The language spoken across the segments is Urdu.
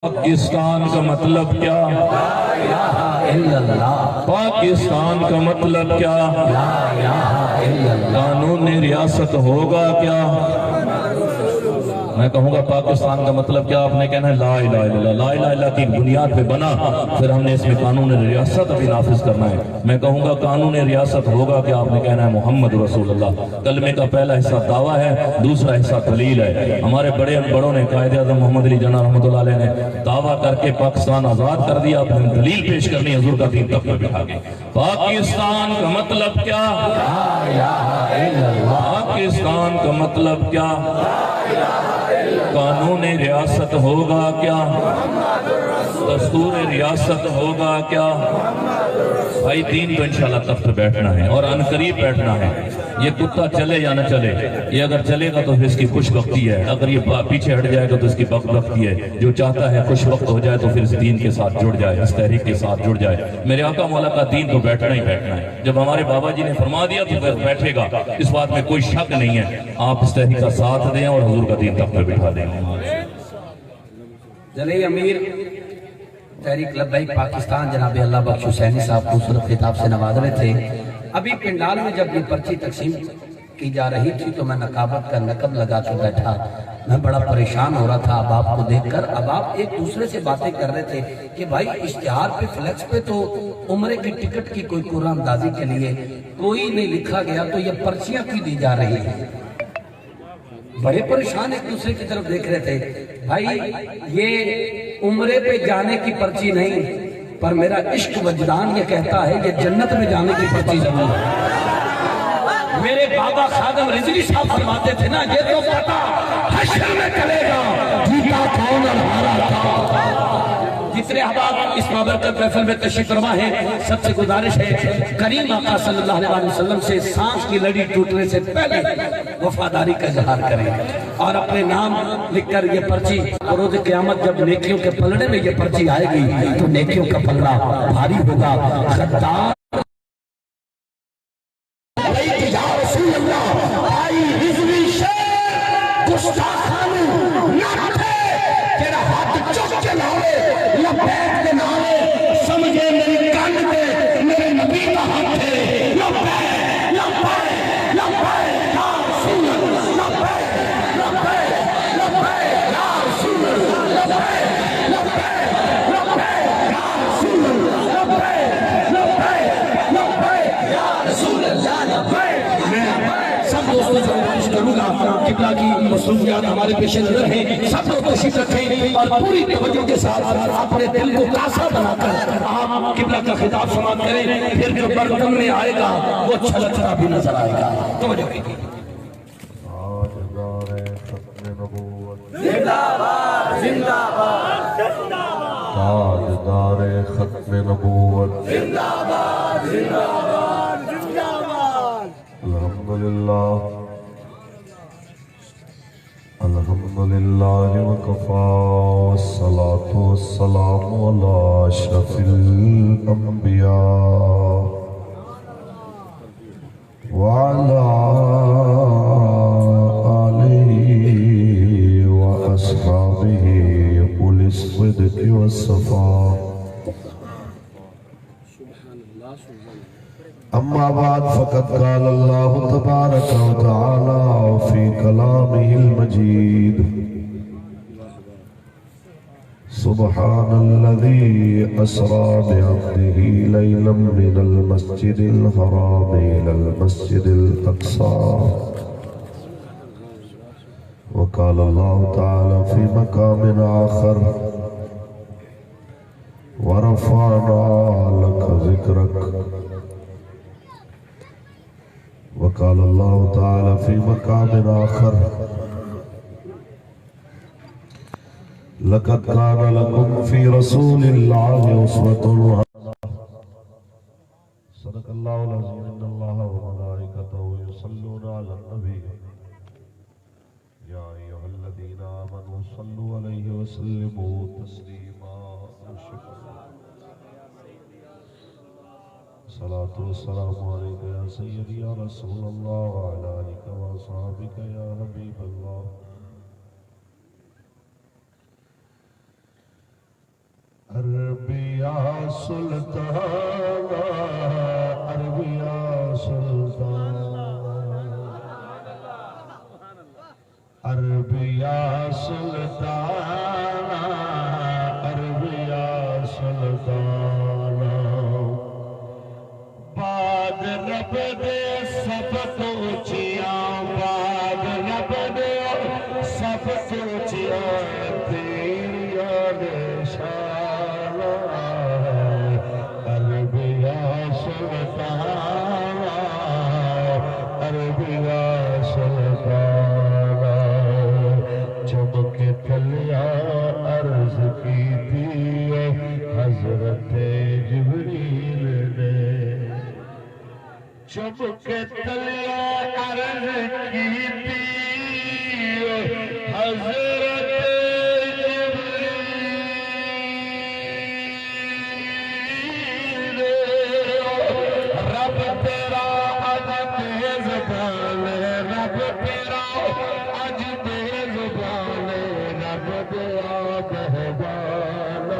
پاکستان کا مطلب کیا؟ پاکستان کا مطلب کیا؟ قانون ریاست ہوگا کیا؟ میں کہوں گا پاکستان کا مطلب کیا؟ آپ نے کہنا ہے لا الہ الا اللہ۔ لا الہ الا اللہ کی بنیاد پہ بنا، پھر ہم نے اس میں قانون ریاست بھی نافذ کرنا ہے۔ میں کہوں گا قانون ریاست ہوگا کیا؟ آپ نے کہنا ہے محمد رسول اللہ۔ کلمے کا پہلا حصہ دعویٰ ہے، دوسرا حصہ دلیل ہے۔ ہمارے بڑوں نے، قائد اعظم محمد علی جناح رحمۃ اللہ علیہ نے دعویٰ کر کے پاکستان آزاد کر دیا، اپنے دلیل پیش کرنی حضور کا دین تب پہ بٹھا کے۔ پاکستان کا مطلب کیا؟ پاکستان کا مطلب کیا؟ قانون ریاست ہوگا کیا؟ دستور ریاست ہوگا کیا؟ بھائی دین تو انشاءاللہ تخت پہ بیٹھنا ہے اور عنقریب بیٹھنا ہے۔ یہ کتا چلے یا نہ چلے، یہ اگر چلے گا تو پھر اس کی خوش بختی ہے، اگر یہ پیچھے ہٹ جائے گا تو اس کی بدبختی ہے۔ جو چاہتا ہے خوش وقت ہو جائے تو پھر اس دین کے ساتھ جڑ جائے، اس تحریک کے ساتھ جڑ جائے۔ میرے آقا مولا کا دین تو بیٹھنا ہی بیٹھنا ہے۔ جب ہمارے بابا جی نے فرما دیا تو پھر بیٹھے گا، اس بات میں کوئی شک نہیں ہے۔ آپ اس تحریک کا ساتھ دیں اور حضور کا دین تخت پہ بٹھا دیں۔ جلیل امیر تحریک لبیک پاکستان جناب اللہ بخش حسینی صاحب خوبصورت خطاب سے نواز رہے تھے۔ ابھی پنڈال میں جب یہ پرچی تقسیم کی جا رہی تھی تو میں نقابت کا نقب لگا کے بیٹھا، میں بڑا پریشان ہو رہا تھا اب آپ کو دیکھ کر۔ اب آپ ایک دوسرے سے باتیں کر رہے تھے کہ بھائی اشتہار پہ فلیکس پہ تو عمرے کی ٹکٹ کی کوئی قرآن اندازی کے لیے کوئی نہیں لکھا گیا، تو یہ پرچیاں کیوں دی جا رہی ہیں؟ بڑے پریشان ایک دوسرے کی طرف دیکھ رہے تھے۔ بھائی یہ عمرے پہ جانے کی پرچی نہیں، پر میرا عشق وجدان یہ کہتا ہے کہ جنت میں جانے کی پرچی ضرور ہے۔ میرے بابا خادم رضوی صاحب فرماتے تھے نا، یہ تو پتا حشر میں چلے گا جیتا کون اور ہارا کون۔ جتنے احباب اس بابرکت محفل میں تشریف فرما ہیں، سب سے گزارش ہے کریم آقا صلی اللہ علیہ وسلم سے سانس کی لڑی ٹوٹنے سے پہلے وفاداری کا اظہار کریں اور اپنے نام لکھ کر یہ پرچی، روز قیامت جب نیکیوں کے پلڑے میں یہ پرچی آئے گی تو نیکیوں کا پلڑا بھاری ہوگا۔ غدار یا رسول اللہ آئی رضوی شیر گستاخانو نہ تھے تیرا ہاتھ چک کے لاؤے لبیک کے نالے سمجھے میری کانڈ کے میرے نبی کا ہاتھ ہے۔ لبیک لبیک لبیک یا رسول اللہ، لبیک لبیک لبیک یا رسول اللہ، لبیک لبیک لبیک یا رسول اللہ، لبیک لبیک لبیک یا رسول اللہ، لبیک۔ سب دوستوں سے گزارش کروں گا، قبلہ کی مصروفیات ہمارے پیش نظر ہیں، سب لوگ تشریف رکھیں اور پوری توجہ کے ساتھ اپنے دل کو کاسا بنا کر آپ قبلہ کا خطاب سماعت کریں، پھر جو برتن میں آئے گا وہ چھلکتا بھی نظر آئے گا۔ توجہ کیجیے۔ زندہ باد زندہ باد تاجدار ختم نبوت، زندہ باد زندہ باد زندہ باد۔ الحمدللہ الحمدللہ وکفا والصلاة والسلام علی اشرف الانبیاء وعلی آلہ واصحابہ اولی الصدق والصفا۔ اما بعد فقد قال اللہ تبارک و تعالی فی کلامہ المجید سبحان الذی اسرا بعبدہ لیلا من المسجد الحرام الى المسجد الاقصى۔ وقال اللہ تعالی فی مقام آخر ورفعنا لک ذکرک۔ وقال الله تعالى في مقام آخر لقد كان لكم في رسول الله أسوة حسنة۔ صدق الله العظيم۔ إن الله وملائكته يصلون على النبي يا أيها الذين آمنوا صلوا عليه وسلموا تسليما۔ الصلاة والسلام عليك يا سيدي يا رسول الله وعلى آلك وأصحابك يا حبيب الله۔ عربیہ سلطانہ عربیہ سلطانہ عربیہ سلطانہ عربیہ سلطانہ بعد رب دے سب تو چیاں بعد رب دے سب تو چیاں تیریاں نشانہ عربیہ سلطانہ عربیہ سلطانہ چمک تلیا عرض کی تھی حضرت جبریل نے چمک تلیا عرض کی تھی حضرت جبریل رب تیرا اج بے زبان ہے رب تیرا اج بے زبان ہے رب تیرا مہربان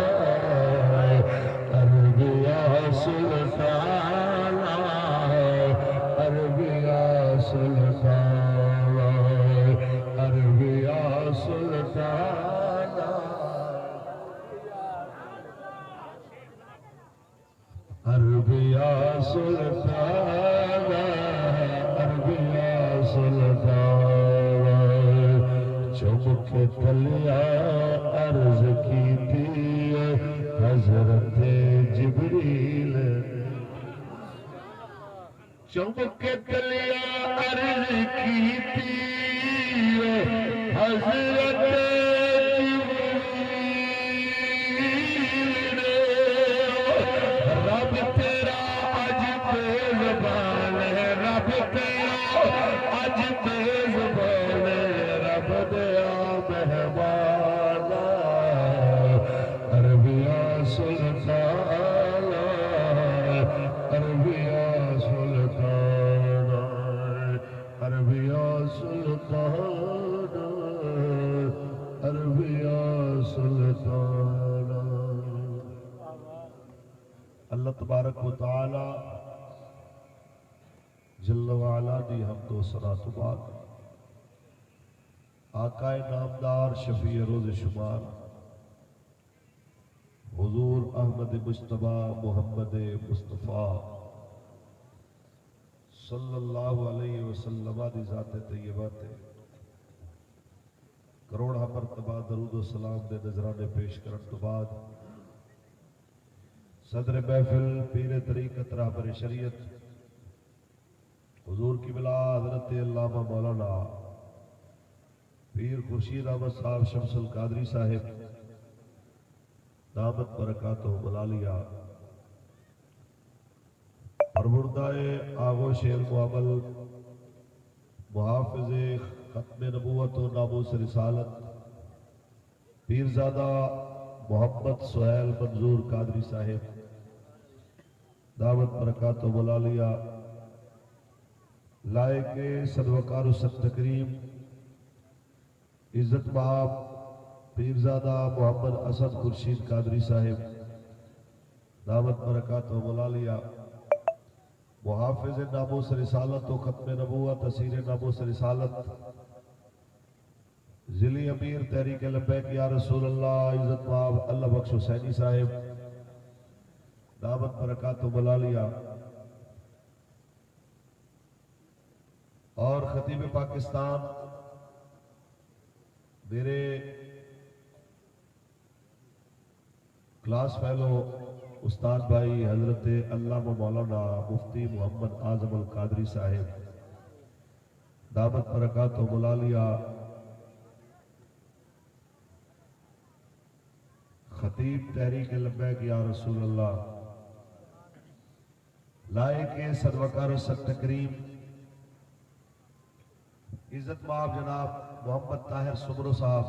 عربیہ سلطانہ عربیہ سلطانہ عربیہ سلطانہ عربیہ سلطانہ عربیہ سلطانہ چمک تلیا عرض کی تھی حضرت جبریل چمک تلیا عرض کی تھی حضرت جبریل رب تیرا اج بے زبان ہے رب تیرا اج بے زبان ہے رب دیا مہربان عربیہ سلطانہ عربیہ سلطانہ عربیہ سلطانہ عربیہ سلطانہ اللہ تبارک و تعالی جل وعلا دی حمد و ثنا تو بعد آقا نامدار شفیع روز شمار حضور احمد مجتبی محمد مصطفیٰ صلی اللہ علیہ وسلم دی ذات طیبہ تے کروڑا مرتبہ درود و سلام دے نظرانے پیش کرن تو بعد صدر محفل پیر طریقت رہبر شریعت حضور کی بلا حضرت علامہ مولانا پیر خورشید احمد صاحب شمس القادری صاحب دامت برکاتہ ملالیہ پروردائے آغوش المعامل محافظ ختم نبوت و ناموس رسالت پیرزادہ محمد سہیل منظور قادری صاحب دعوت برکات و ملالیہ لائق صدوکار و ست تکریم عزت باب پیرزادہ محمد اسد خورشید قادری صاحب دعوت برکات و ملالیہ محافظ ناموس رسالت و ختم نبوت اسیر ناموس رسالت ذیلی امیر تحریک لبیک یا رسول اللہ عزت باب اللہ بخش حسینی صاحب دعوت برکات و ملالیہ اور خطیب پاکستان میرے کلاس فیلو استاد بھائی حضرت علامہ مولانا مفتی محمد اعظم القادری صاحب دعوت برکات و ملالیہ خطیب تحریک لبیک یا رسول اللہ لائق صدوکار و ست تکریم عزت مآب جناب محمد طاہر سمرو صاحب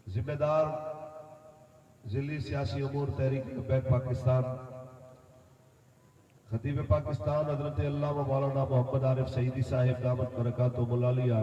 ذمہ دار ضلعی سیاسی امور تحریک لبیک پاکستان خطیب پاکستان حضرت علامہ مولانا محمد عارف سعیدی صاحب دامت برکات و ملالیہ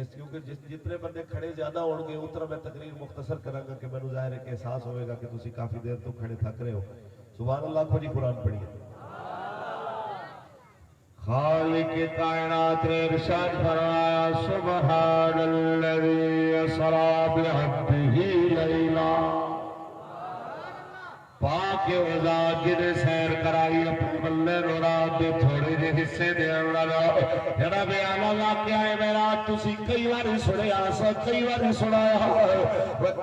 اس کیونکہ جتنے بندے کھڑے زیادہ ہون گے اتنا میں تقریر مختصر کراں گا کہ میں ظاہر ہے کہ احساس ہوئے گا کہ تسی کافی دیر تو کھڑے تھک رہے ہو. سبحان اللہ کو جی قرآن پڑھیے. خالق کائنات نے ارشاد فرمایا سبحان الذی اسری بعبدہ لیلا. پاک وزاد جنہیں سیر کرائی اپنے بندے نو رات دے تھوڑے جے حصے دے اندر جڑا بیان واقعہ ہے میرا تسی کئی بار سنیا سا کئی بار سنایا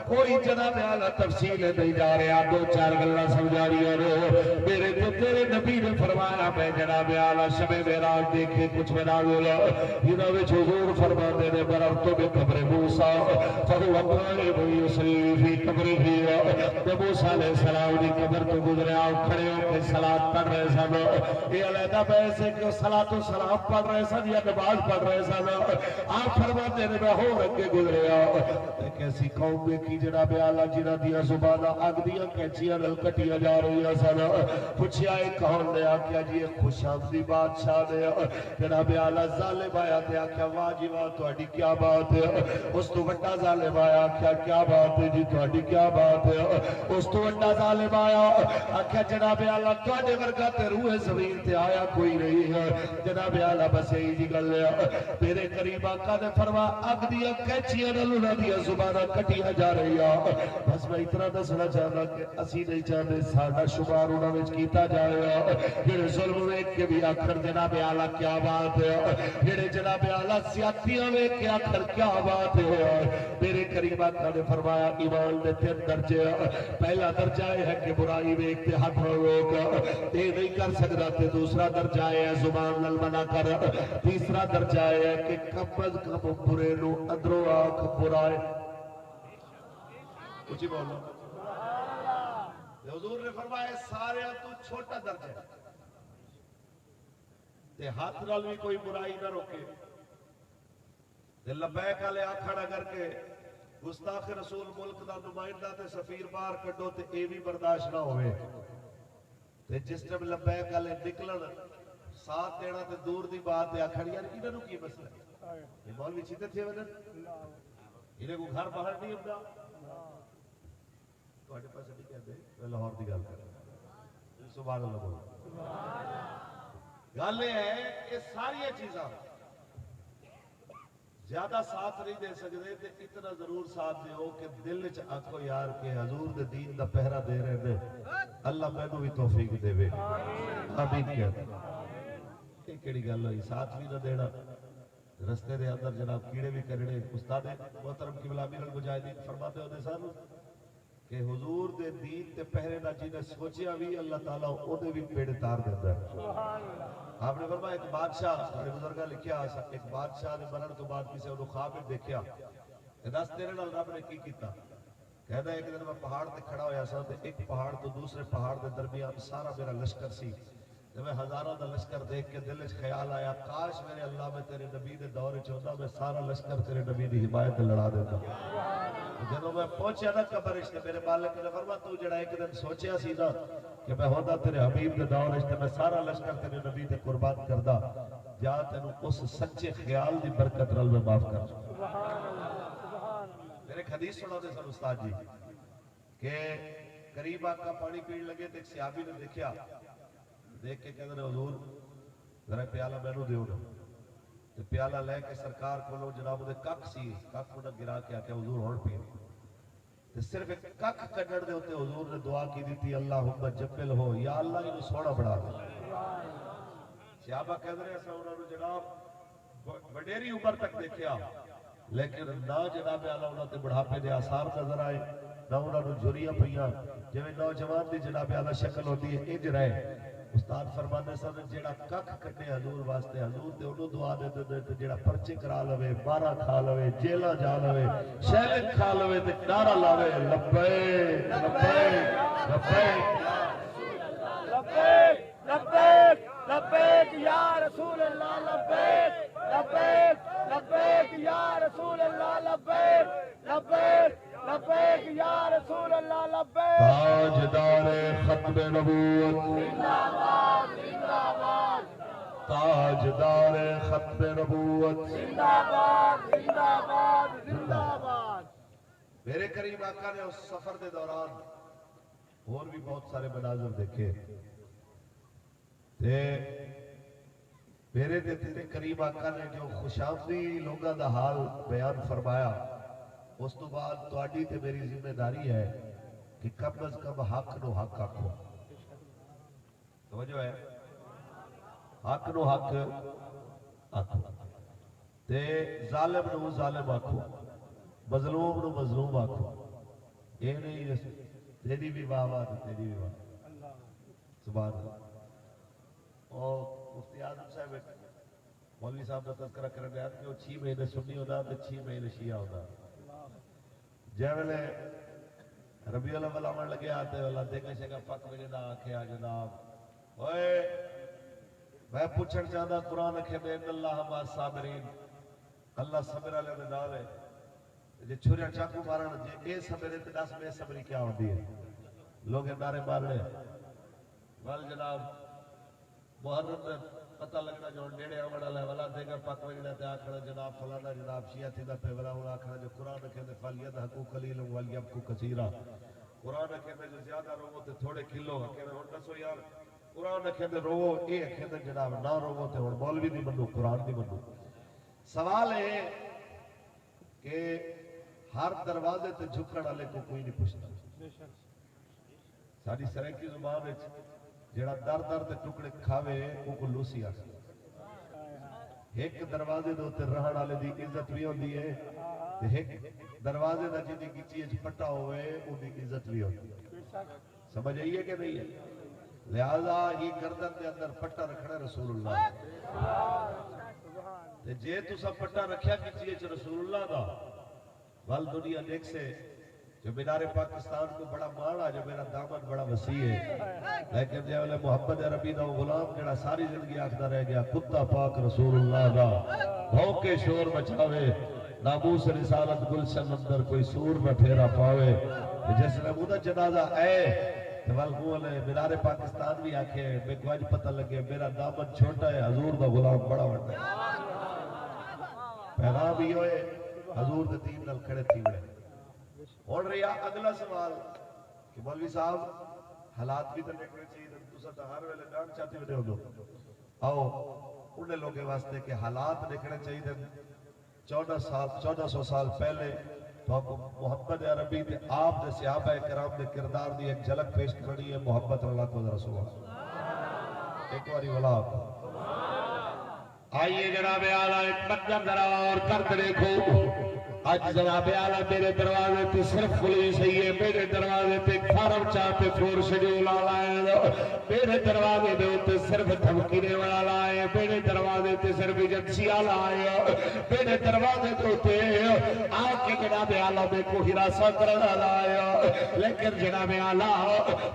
کوئی جناب اعلی تفصیل نہیں جا رہا دو چار گلاں سمجھا رہی ہو میرے تے تیرے نبی نے فرمایا میں جناب اعلی شب معراج دیکھے کچھ مناظر انہاں وچ حضور فرماتے نے بررت بقبر موسیٰ فهو قائم یصلی فی قبرہ. موسیٰ علیہ السلام دی قبر تو گزرے آؤ کھڑے ہو کے صلاة پڑھ رہے سن. یہ علیحدہ بحث ہے کہ صلاة و سلام پڑھ رہے سن یا نماز پڑھ رہے سن. آپ فرماتے نے میں ہو رکھے گزرے آؤ ایک ایسی قوم میں کی جناب اعلیٰ جنہ دیا زبانہ اگ دیا کینچیاں نل کٹیاں جا رہی سن. پوچھیا ایک کون نے آکھیا جی ایک خوش آمدی بادشاہ نے جناب اعلیٰ ظالم آیا تے آکھیا واہ جی واہ تہاڈی کیا بات ہے. اس تو بڑا ظالم آیا آکھیا کیا بات ہے جی تہاڈی کیا بات ہے. اس تو بڑا ظالم آیا آکھیا جناب اعلیٰ تہاڈے ورگا تے روح زمین تے آیا کوئی نہیں ہے. جناب اعلیٰ بس یہی جی گل ہے میرے قریب آقا نے فرما اگ دیا کینچیاں نال انہاں دیا زباناں کٹیاں جا رہی ہیں. بس میں اتنا دسنا چاہنا کہ اسی نہیں چاہتے ساڈا شمار انہاں وچ کیتا جائے جڑے ظلم ویکھ کے بھی آخر جناب اعلیٰ کیا بات ہے. جڑے جناب اعلیٰ زیادتیاں ویکھ کے آخر کیا بات ہے. میرے قریب آقا نے فرمایا ایمان دے 3 درجے. پہلا درجہ ہے کہ برائی ویکھ تے ہاتھ روک تے نہیں کر سکدا تے دوسرا درجہ ہے زبان نال منع کر. تیسرا درجہ ہے کہ کم از کم برے نو اندروں آنکھ برائے. کچھ بولو. حضور نے فرمایا سارے تو چھوٹا درجہ ہے تے ہاتھ نال بھی کوئی برائی نہ روکے تے لبیک والے آکھڑ اگر کے گستاخ رسول ملک دا نمائندہ تے سفیر باہر کڈو تے اے بھی برداشت نہ ہوئے تے جس ٹائم لبیک والے نکلن ساتھ دینا تے دور دی بات ہے آکھڑ یار انہاں نوں کی مسئلہ ہے یہ مولوی چیتے تھے ودن انہیں کو گھر باہر نہیں ہوندا تواڈے پاس نہیں کہندے میں لاہور دی گل کر رہا سبحان اللہ بولو. گل یہ ہے کہ ساری چیزاں زیادہ ساتھ نہیں دے سکتے تے اتنا ضرور ساتھ دیو کہ دل وچ آکھو یار کہ حضور دے دین دا پہرا دے رہے نے اللہ مینوں بھی توفیق دے وے. آمین کہتے یہ کیڑی گل ہوئی ساتھ بھی نہ دینا رستے دے اندر جناب کیڑے بھی کرنے. استاد محترم قبلہ امیر المجاہدین فرماتے ہوتے سن کہ حضور دے دین تے پہرے دا جنہیں سوچیا بھی اللہ تعالیٰ انہیں بھی پیڑے تار دیتا ہے. آپ نے فرمایا ایک بادشاہ ہمارے بزرگاں لکھیا ایک بادشاہ نے مرن تو بعد کسی انہوں خواب میں دیکھیا کہ دس تیرے نال رب نے کی کیتا. کہتا ہے ایک دن میں پہاڑ تے کھڑا ہویا سا تے ایک پہاڑ تو دوسرے پہاڑ دے درمیان سارا میرا لشکر سی. جب میں ہزاروں دا لشکر دیکھ کے دل وچ خیال آیا کاش میرے اللہ میں تیرے نبی دے دور وچ ہوندا میں سارا لشکر تیرے نبی دی حمایت لڑا دیتا. جب میں پہنچیا نا قبر وچ تے میرے مالک نے فرمایا تو جڑا ایک دن سوچیا سی نا کہ میں ہوندا تیرے حبیب دے دور وچ تے میں سارا لشکر تیرے نبی تے قربان کردا جا تینوں اس سچے خیال دی برکت نال میں معاف کر. سبحان اللہ سبحان اللہ. میرے حدیث سنا دے سن استاد جی کہ قریب آقا پانی پین لگے تے ایک صحابی نے دیکھیا دیکھ کے کہتے ہیں حضور ذرا پیالہ مینوں دیو نا تے پیالہ لے کے سرکار کولو جناب دے کک سی کک انہاں گرا کے آکھیا حضور ہن پی تے صرف ایک کک کڈڑ دے اوتے حضور نے دعا کی دیتی اللہم جبل ہو یا اللہ انہوں سونا بڑھا دے. صحابہ کہتے ہیں ایسا انہوں نے جناب وڈیری عمر تک دیکھیا لیکن نہ جناب اعلیٰ انہوں نے بڑھاپے دے آثار نظر آئے نہ انہوں نے جھریاں پئیاں جویں نوجوان دی جناب اعلیٰ شکل ہوتی ہے انج رہے. استاد فرمانے سن جیڑا کک کٹے حضور واسطے حضور تے انہوں دعا دے دے تے جیڑا پرچے کرا لوے بارہ کھا لوے جیلہ جا لوے شہلک کھا لوے تے نعرہ لاوے لبیک لبیک لبیک لبیک لبیک لبیک یا رسول اللہ لبیک لبیک لبیک یا رسول اللہ لبیک لبیک لبیک یا رسول اللہ لبیک. تاجدار ختم نبوت زندہ باد زندہ باد. تاجدار ختم نبوت زندہ میرے کریم آقا نے اس سفر کے دوران اور بھی بہت سارے مناظر دیکھے تے میرے تے تیرے کریم آقا نے جو خوشامدی لوگوں دا حال بیان فرمایا، اس تو بعد تواڈی تے میری ذمہ داری ہے کہ کم از کم حق نو حق آکھو. توجہ ہے، حق نو حق آکھو تے ظالم نو ظالم آکھو، مظلوم نو مظلوم آکھو. یہ نہیں تیری بھی واہ واہ تیری بھی واہ. سبحان اللہ. اور مفتی اعظم صاحب مولوی صاحب کا تذکرہ کرنے گیا کہ وہ 6 مہینے سنی ہوتا تو 6 مہینے شیعہ ہوتا. جے ویلے ربیع الاول آمن لگے آتے والا دیکھا شکا پک وجہ دا آکھیا جناب اوئے میں پوچھنا چاہتا قرآن اکھے میں ان اللہ ما صابرین، اللہ صبر علیہ میں نال ہے. جے چھوڑیا چاکو مارن جے اے صبر تے دس میں صبری کیا ہوندی ہے. لوگ نعرے مارنے وال جناب محرم میں پتہ لگنا جو نیڑے آمن والا ہے والا دے گا پک وجہ تے آکھنا جناب فلانا جناب شیعہ تھیندا پہ والا وہ آکھنا جو قرآن اکھے میں فلیضحکوا قلیلا ولیبکوا کثیرا. قرآن اکھے میں جو زیادہ رو تے تھوڑے کھلو اکھے میں ہن دسو یار قرآن اکھے میں رو اے اکھے میں جناب نہ رو تے ہن مولوی نہیں بنو قرآن نہیں بنو. سوال ہے کہ ہر دروازے تے جھکن والے کو کوئی نہیں پوچھتا. ساری سرائکی زبان وچ جڑا در در تے ٹکڑے کھاوے او کو لوسی آکھدے. ایک دروازے دے اوتے رہن والے دی عزت بھی ہوندی ہے تے ایک دروازے دا جدی گچی وچ پٹا ہوئے او دی عزت بھی ہوندی ہے. سمجھ آئی ہے کہ نہیں ہے؟ لہذا یہ گردن دے اندر پٹا رکھنا رسول اللہ تے جے تسا پٹا رکھیا گچی وچ رسول اللہ دا ول دنیا دیکھ سے جو مینار پاکستان کو بڑا مانا جو میرا دامن بڑا وسیع ہے، لیکن جے والے محمد عربی دا غلام جڑا ساری زندگی آکھدا رہ گیا کتا پاک رسول اللہ دا بھونکے شور مچاوے ناموس رسالت گلشن اندر کوئی سور نہ پھیرا پاوے. جس نے وہ جنازہ اے ول نے مینار پاکستان بھی آکھے میں کو اج پتہ لگے میرا دامن چھوٹا ہے حضور دا غلام بڑا وڈا ہے. پیغام ہی ہوئے حضور دے دین نال کھڑے تھی ہوئے. اور رہا اگلا سوال کہ مولوی صاحب حالات بھی تو دیکھنے چاہیے تسا تو ہر ویلے ڈانٹ چاہتے ہوئے ہو. آؤ انہیں لوگوں واسطے کہ حالات دیکھنے چاہیے 1400 سال پہلے تو آپ محمد عربی تے آپ دے صحابہ کرام دے کردار دی ایک جھلک پیش کرنی ہے. محبت اللہ کو رسول ایک باری والا آئیے جناب اعلیٰ ایک منظر ذرا اور کرد دیکھو. آج جناب اعلیٰ میرے دروازے پہ صرف پولیس ہی ہے، میرے دروازے پہ فارم چاہتے فور شیڈول والا ہے، میرے دروازے پہ ہوتے صرف دھمکینے والا ہے، میرے دروازے پہ صرف ایجنسی والا ہے، میرے دروازے پہ ہوتے آج کے جناب اعلیٰ میں کو حراست کرنے والا ہے. لیکن جناب اعلیٰ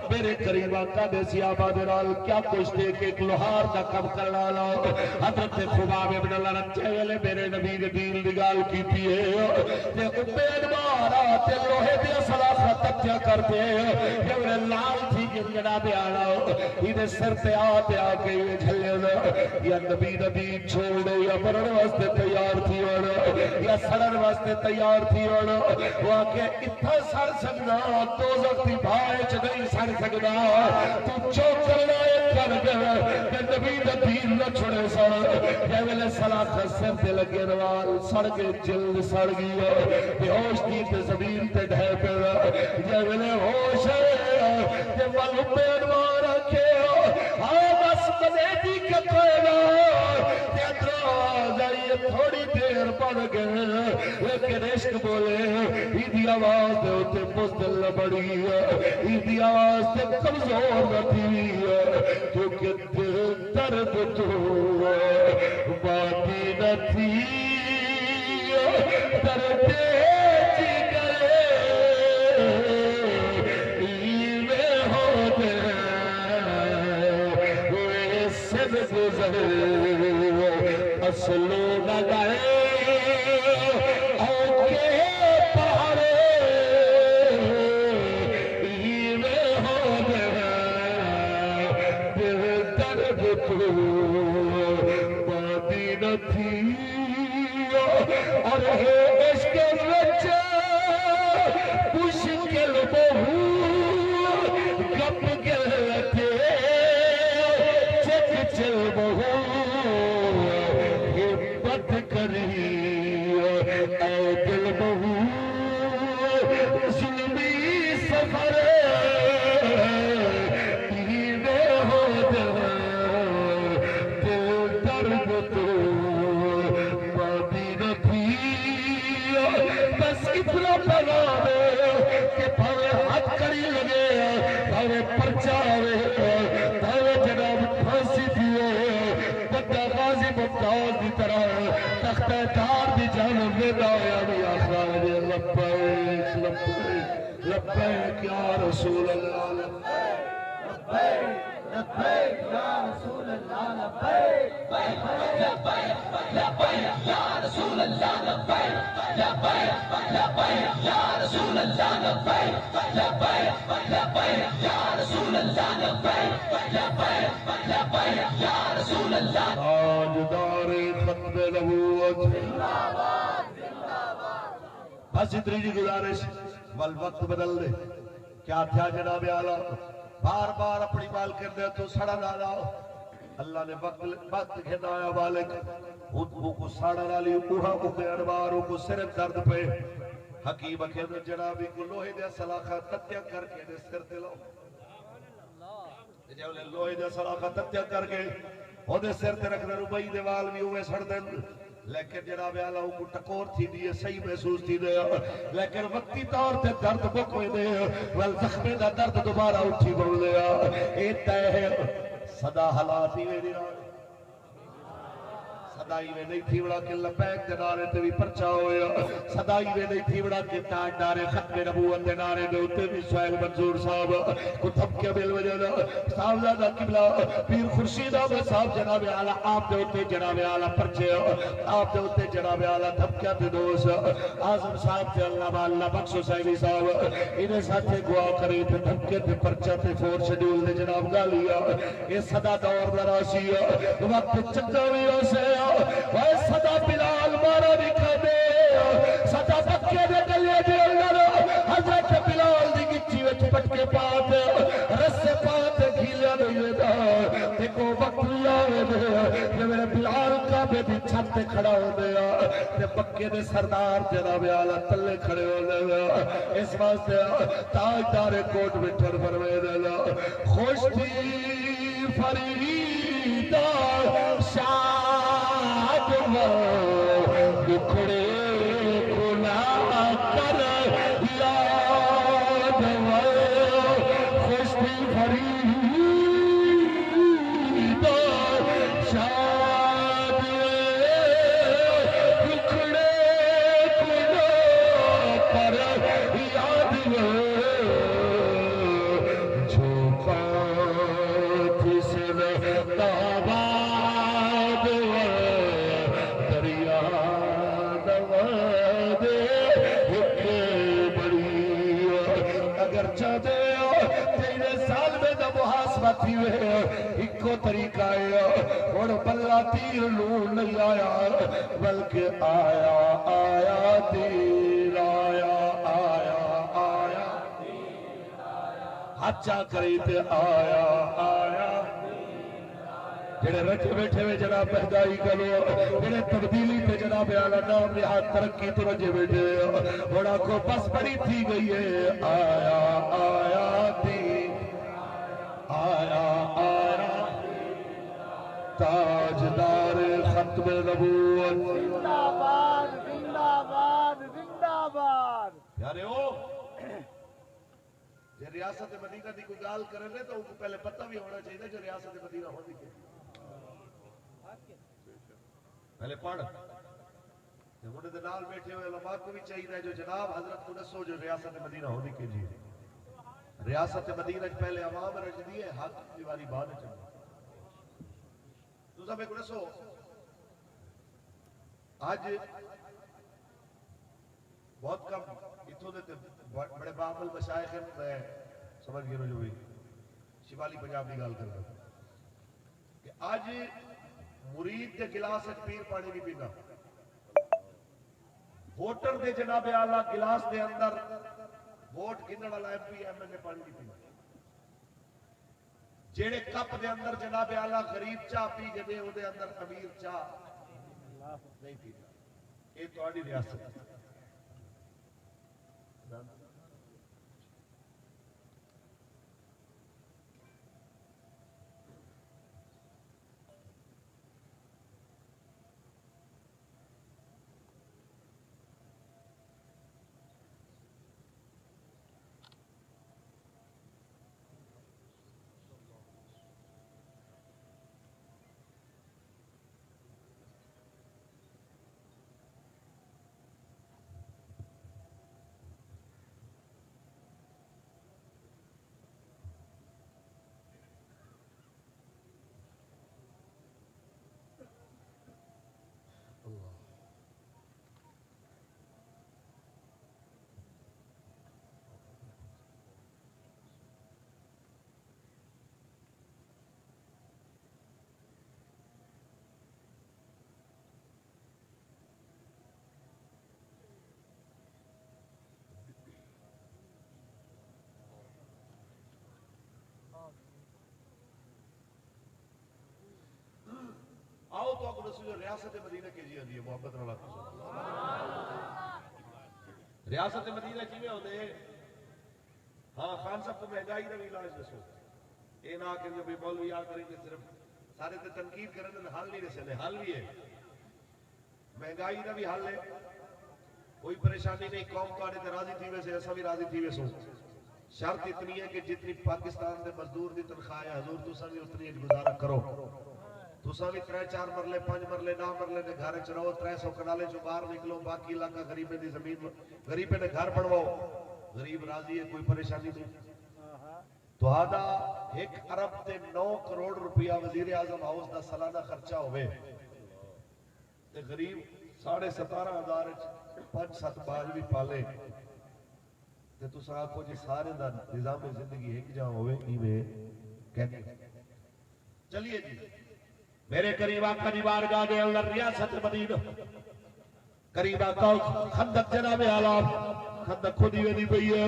میرے قریب آقا دے صحابہ دے نال کیا کچھ دے کے ایک لوہار کا کم کرنا والا حضرت خباب ابن الارت چہلے میرے نبی دے دین دی گال کیتی ہے تے امید مارا تے لوہے دے سلاخہ تکیا کرتے جب لال تھی جناب اعلیٰ یہ سر پہ آتے آکے یہ جھلے یا نبی دین چھوڑ دے یا مرن واسطے تیار تھی ہونا یا سڑن واسطے تیار تھی ہونا. وہ آکے اتھا سڑ سکنا دوزخ دی بھائچ نہیں سڑ سکنا تو جو کرنا ہے کر گیا کہ نبی دین نہ چھوڑے سڑ یا ویلے سلاخہ سر تے لگے روال سڑ کے جلد سڑ گئی بے ہوش تھی تے زمین تے ڈھے پیڑا یا ویلے ہوش ہے کہ والو پیڑوار رکھے بس مزیدی کے کوئلہ تے ادراز آئیے تھوڑی دیر پڑھ گئے لیکن عشق بولے ایدی آواز دے ہوتے مزدل بڑی ایدی آواز تے کمزور نہ تھی کیونکہ دل درد تو باقی نہ تھی درد جی گئے ایوے ہوتے ہوئے سب گزر اصلو نہ گئے اوکے پہاڑے ایوے ہوتے درد تو چل بہو گپ گلتے چک چل بہو ہمت کری اے دل بہو ظلمی سفر دیوے ہو دل درد تو مادی رکھی بس اتنا پیغامے کہ بھاوے ہاتھ کری لگے بھاوے پرچاوے بھاوے جناب پھانسی دیے بندہ غازی ممتاز دی طرح تختہ دار دی جانب لینا یا بھی آخران دے لبیک لبیک لبیک یا رسول اللہ لبیک لبیک یا رسول اللہ لبیک لبیک یا رسول اللہ لبیک لبیک یا رسول اللہ لبیک لبیک یا رسول اللہ لبیک لبیک یا رسول اللہ تاجدار ختم نبوت بس اتنی جی گزارش والوقت بدل دے کیا تھا جناب اعلیٰ بار بار اپنی بال کر دے تو سڑا نہ لاؤ اللہ نے وقت کھدایا بالک خطبوں کو ساڑا لالی اوہا کو کے انواروں کو صرف درد پہ حکیم اکھید جنابی کو لوہے دے سلاخہ تتیا کر کے دے سر دلو لوہے دے سلاخہ تتیا کر کے وہ دے سر تے رکھنے روبئی دے وال بھی ہوئے سڑ دن لیکن جناب اعلیٰ کو ٹکور تھی دیئے صحیح محسوس تھی دے لیکن وقتی طور تے درد بکوئے دے والزخمے دا درد دوبارہ اٹھی بڑھ لیا اے تے ہے صدا حالاتی میں دی رہا صدائی میں نہیں تھی بڑا کہ لبیک دے نعرے تے بھی پرچا ہویا صدائی میں نہیں تھی بڑا کہ تاج نعرے ختم نبوت دے نعرے دے ہوتے بھی سہیل منظور صاحب کو تھمکے بل وجہ صاحبزادہ قبلہ پیر خورشید احمد صاحب جناب اعلیٰ آپ دے ہوتے جناب اعلیٰ پرچے آپ دے ہوتے جناب اعلیٰ تھمکے تے دوست آزم صاحب تے اللہ بخشو صاحبی صاحب انہیں ساتھے گوا کرے تے تھمکے تے پرچہ تے فور شیڈیول دے جناب گالیا یہ صدا دور دراسی وقت چکا بھی ہو سے وے صدا بلال مارا دکھا دے صدا بکے دے گلے دے اندر حضرت بلال دی گچی وچ پٹکے پات رسے پات گھیلیا نہیں دا دیکھو وقت لاوے دے کہ میرے بلال کعبے دی چھت تے کھڑا ہو دیا تے بکے دے سردار جناب اعلیٰ تلے کھڑے ہو دیا اس واسطے تاجدار کوٹ مٹھر فرمائے دیا خوش تھی فریدہ شاد دکھڑے کھلا کر یاد خوش تھی فریدہ شاد دکھڑے کھلا کر یاد جھوکا تھی سر تاباد دریا دوا دے ایک بڑی اگر چاہتے ہو تیرے سال میں دا محاسبہ تھی ہوئے ایکو طریقہ ہے اور بلہ تیر لون نہیں آیا بلکہ آیا آیا تیر آیا آیا آیا ہچا کری تے آیا آیا جڑے رچے بیٹھے ہوئے جناب پہدائی کرو جڑے تبدیلی تے جناب اعلیٰ نام نہاد ترقی تو رجے بیٹھے بڑا کو بس بڑی تھی گئی ہے آیا آیا تیر آیا آیا تاجدار ختم نبوت زندہ باد زندہ باد زندہ باد پیارے ہو جے ریاست مدینہ دی کوئی گال کرے تو ان کو پہلے پتہ بھی ہونا چاہیے جو ریاست مدینہ ہوتی ہے پہلے پڑھ انہوں نے نال بیٹھے ہوئے علماء کو بھی چاہیے جو جناب حضرت کو نسو جو ریاست مدینہ ہوتی کے جی ریاست مدینہ پہلے عوام رجدی ہے حق دیواری بعد چاہیے تو سب ایک نسو آج بہت کم اتھوں دیتے بڑے باب المشایخ میں سمجھ گئے جو بھی شمالی پنجاب کی گال کرتا کہ آج مرید کے گلاس ایک پیر پانی نہیں پینا ووٹر دے جناب اعلیٰ گلاس دے اندر ووٹ گنن والا M P M L A پانی نہیں پینا جیڑے کپ دے اندر جناب اعلیٰ غریب چاہ پی گئے وہ دے اندر امیر چاہ نہیں پینا یہ تہاڈی ریاست ہے آؤ تو آپ رسول ریاست مدینہ کی جی ہوندی ہے محبت نال ریاست مدینہ کی میں ہوندے ہاں خان صاحب کو مہنگائی کا بھی علاج دسو یہ نہ کہ جو بھی مولوی آ کریں گے صرف سارے تے تنقید کرنے دے حل نہیں رسے حل بھی ہے مہنگائی کا بھی حل ہے کوئی پریشانی نہیں قوم تواڈے تے راضی تھی ویسے اساں بھی راضی تھی ویسو شرط اتنی ہے کہ جتنی پاکستان دے مزدور دی تنخواہ ہے حضور تساں بھی اتنی گزارا کرو تساں بھی 3-4 مرلے 5 مرلے 9 مرلے دے گھر وچ رہو 300 کنالے چوں باہر نکلو باقی علاقہ غریبے دی زمین غریبے دے گھر بنواؤ غریب راضی ہے کوئی پریشانی نہیں تہاڈا 1 ارب تے 9 کروڑ روپیہ وزیر اعظم ہاؤس دا سالانہ خرچہ ہوئے تے غریب 17,500 وچ 5-7 باج بھی پالے تے تساں آکھو جی سارے دا نظام زندگی ایک جہاں ہوئے ایویں کہنے چلیے جی میرے قریب آقا دی بارگاہ دے اندر ریاست مدینہ قریب آقا خندق جناب اعلیٰ خندق خودی ویدی پئی ہے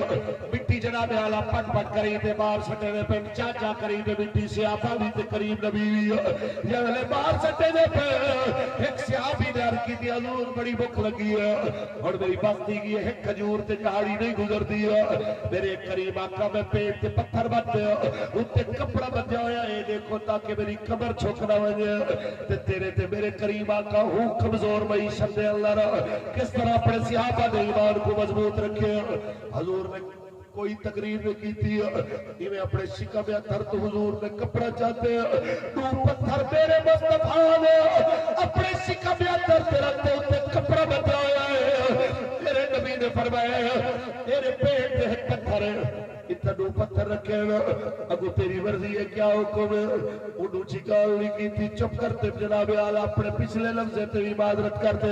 مٹی جناب اعلیٰ پٹ پٹ کری تے بار سٹے دے پہ چاچا کری تے مٹی سیابہ بھی تے قریب نبی ہوئی یہ بار سٹے دے پہ ایک سیابی نے عرقی دی حضور بڑی بک لگی ہے اور میری بستی کی ایک کھجور تے جھاڑی نہیں گزر دی ہے میرے قریب آقا میں پیٹ تے پتھر بتے اتے کپڑا بندیا ہویا ہے دیکھو تاکہ میری قبر چھوکنا وجہ تے تیرے تے میرے قریب آقا ہوں کمزور معیشت دے اللہ رہا کس طرح اپنے صحابہ دے ایمان کو مضبوط رکھے حضور نے کوئی تقریر نہیں کی تھی انہیں اپنے شکم یا درد حضور نے کپڑا چاہتے ہیں تو پتھر میرے مصطفیٰ نے اپنے شکم یا درد رکھتے ہوتے کپڑا بتایا ہے میرے نبی نے فرمایا میرے پیٹ میں ایک پتھر ہے اتنا پتھر رکھے نا اگو تیری مرضی ہے کیا حکم ہے انہوں چکال نہیں کی تھی چپ کرتے جناب اعلیٰ اپنے پچھلے لفظے تے بھی معذرت کرتے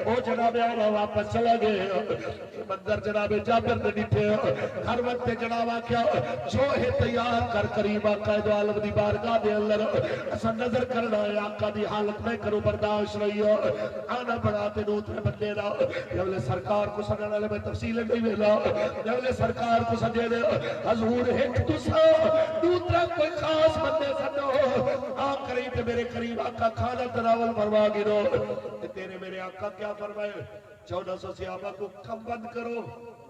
او جناب اعلیٰ واپس چلا گئے منظر جناب جابر نے ڈٹھے ہر وقت جناب آکھیا جو ہے تیار کر قریب آقا دو عالم دی بارگاہ دے اندر اسا نظر کرنا ہے آقا دی حالت میں کرو برداشت رہی ہو آنا بڑھاتے نوترے بندے نا جب سرکار کو سننے والے میں تفصیل نہیں ملا جب سرکار کو سجے دے حضور ایک تسا دوسرا کوئی خاص بندے سنو آ قریب میرے قریب آقا کھانا تناول فرما گرو تیرے میرے آقا کیا فرمائے 1400 صحابہ کو کم بند کرو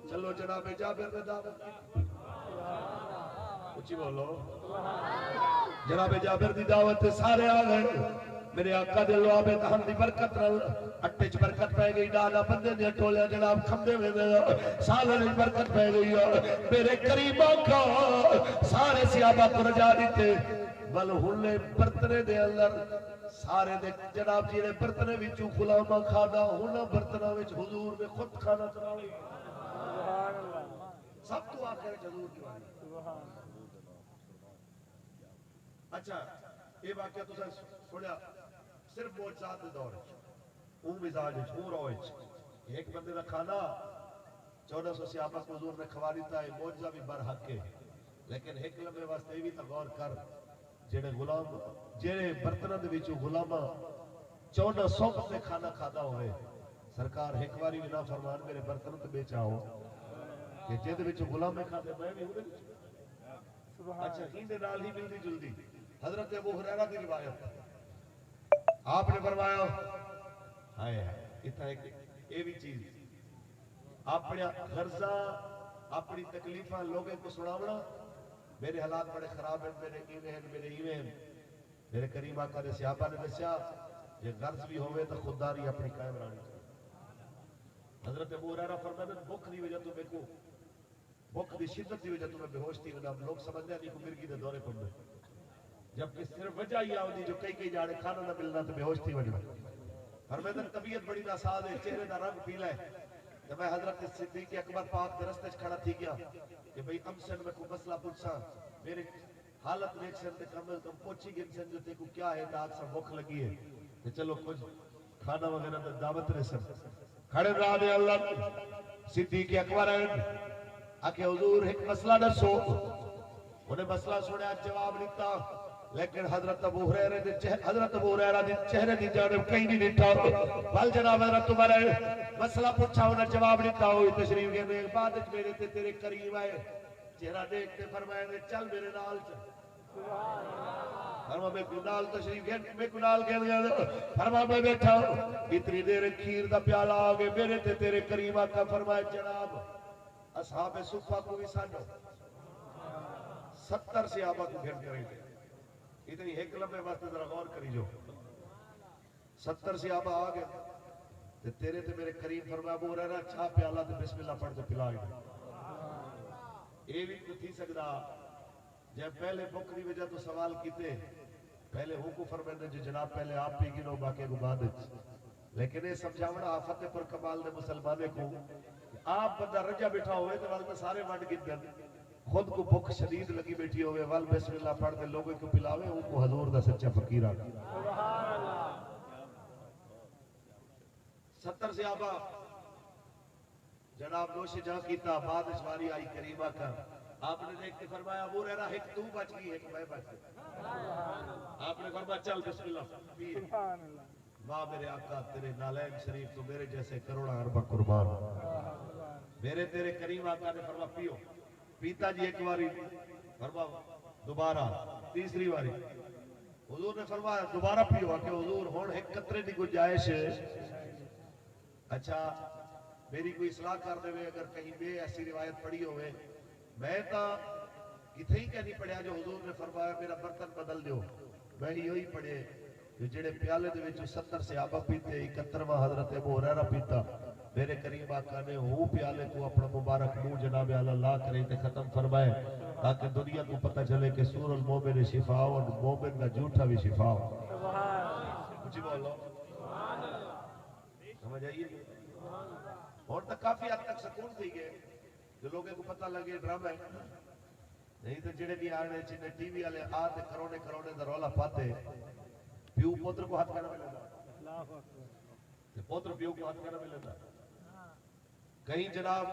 چلو جناب جابر نے دعوت کی اچھی بولو جناب جابر دی دعوت سارے آ گئے میرے آقا دے لواب دہن دی برکت رل اٹھے چ برکت پہ گئی ڈالا بندے نے ٹولیا جناب کھمدے میں سالے دی برکت پہ گئی میرے قریب آقا سارے صحابہ کو رجا دیتے بل ہنے برتنے دے اندر سارے دے جناب جی نے برتنے وچوں غلامہ کھادا ہونا برتنا وچ حضور نے خود کھانا چلاوی سب تو آخر حضور کی بات اچھا یہ واقعہ تو سنیا صرف معجزات دے دور اون مزاج اون روش ایک بندے دا کھانا 1400 صحابہ کو حضور نے کھوا دیتا ہے معجزہ بھی برحق ہے لیکن ایک لمحے واسطے بھی تو غور کر جڑے غلام جڑے برتناں دے وچوں غلاماں 1400 بندے کھانا کھادا ہوئے سرکار ایک باری بھی نہ فرمان میرے برتن تے بیچ آؤ کہ جہد وچ غلام کھاتے میں بھی ہوں اچھا ہی نال ہی ملتی جلدی حضرت ابو ہریرہ کی روایت آپ نے فرمایا ہائے اتنا ایک یہ بھی چیز اپنے غرضہ اپنی تکلیفاں لوگوں کو سناونا میرے حالات بڑے خراب ہیں میرے ایویں ہیں میرے ایویں ہیں میرے کریم آقا نے صحابہ نے دسیا یہ غرض بھی ہوئے تو خودداری اپنی قائم رہنی چاہیے حضرت ابو ہریرہ فرماتے بھوک دی وجہ تو میرے کو بھوک دی شدت دی وجہ تو میں بے ہوش تھی ورنہ لوگ سمجھتے ہیں کہ مرغی دے دورے پڑ گئے جبکہ صرف وجہ ہی آؤں جو کئی جاڑے کھانا نہ ملنا تو بے ہوش تھی وجہ فرماتے طبیعت بڑی ناساز ہے چہرے دا رنگ پیلا ہے تو میں حضرت صدیق اکبر پاک کے رستے کھڑا تھی گیا کہ بھئی امسن میں کوئی مسئلہ پوچھا میرے حالت دیکھ سکتے کم از کم پوچھی گن سن جو تے کو کیا ہے داغ سا بھوک لگی ہے کہ چلو کچھ کھانا وغیرہ تے دعوت رہے سن کھڑے رہا دے اللہ صدیق اکبر آکے حضور ایک مسئلہ دسو انہیں مسئلہ سنیا جواب دیتا لیکن حضرت ابو ہریرہ دے چہرے دی جانب کہیں نہیں دیتا بل جناب حضرت تمہارے مسئلہ پوچھا انہیں جواب دیتا ہوئی تشریف کے میں بعد میرے تے تیرے قریب آئے چہرہ دیکھتے فرمائے نے چل میرے نال چل فرما میں کنال تشریف گیا میں کنال گیا فرما میں بیٹھا اتنی دیر کھیر دا پیالہ آگے میرے تے تیرے قریب آقا فرمائے جناب اصحاب صفہ کو بھی سانو 70 صحابہ کو گھر کریں گے اتنی ایک لمحے واسطے ذرا غور کری جو 70 صحابہ آگے تیرے تے میرے قریب فرمایا ابو ہریرہ چھا پیالہ تے بسم اللہ پڑھ تے پلا گئے یہ بھی تو تھی سکتا جب پہلے بکری وجہ تو سوال کیتے پہلے حکم فرمائے جو جناب پہلے آپ پی گنو باقی کو بعد لیکن یہ سمجھاونا فتح پر کمال نے مسلمانے کو آپ بندہ رجا بیٹھا ہوئے تو والدہ سارے وانڈ گت دن خود کو بھوک شدید لگی بیٹھی ہوئے وال بسم اللہ پڑھ دے لوگوں کو پلاوے ان کو حضور دا سچا فقیر آ 70 صحابہ جناب نوش جہاں کیتا بعد اشواری آئی کریمہ کا آپ نے دیکھتے فرمایا ابو ہریرہ ایک تو بچ گئی ایک میں بچ گئی آپ نے فرمایا چل بسم اللہ پیے ماں میرے آقا تیرے نالین شریف تو میرے جیسے کروڑا اربہ قربان میرے تیرے کریم آقا نے فرمایا پیو پیتا جی ایک باری فرمایا دوبارہ تیسری باری حضور نے فرمایا دوبارہ پیو کہ حضور ہون ایک قطرے دی گنجائش اچھا میری کوئی اصلاح کر دے اگر کہیں بے ایسی روایت پڑھی ہوئے میں تا کتھے ہی کہنی پڑھیا جو حضور نے فرمایا میرا برتن بدل دیو میں یہی پڑھے جو جڑے پیالے دے وچ 70 صحابہ پیتے 71واں حضرت ابو ہریرہ پیتا میرے کریم آقا نے وہ پیالے کو اپنا مبارک منہ جناب اللہ کرے تے ختم فرمائے تاکہ دنیا کو پتہ چلے کہ سور المومن شفا اور مومن کا جھوٹا بھی شفا جی بولو سمجھ آئیے اور تک کافی حد تک سکون تھی گئے جو لوگوں کو پتہ لگے ڈرامہ ہے نہیں تو جڑے بھی آنے چنے ٹی وی والے آتے کروڑے دا رولا پاتے پیو پوتر کو ہاتھ کرنا ملے گا پوتر پیو کو ہاتھ کرنا ملے گا کہیں جناب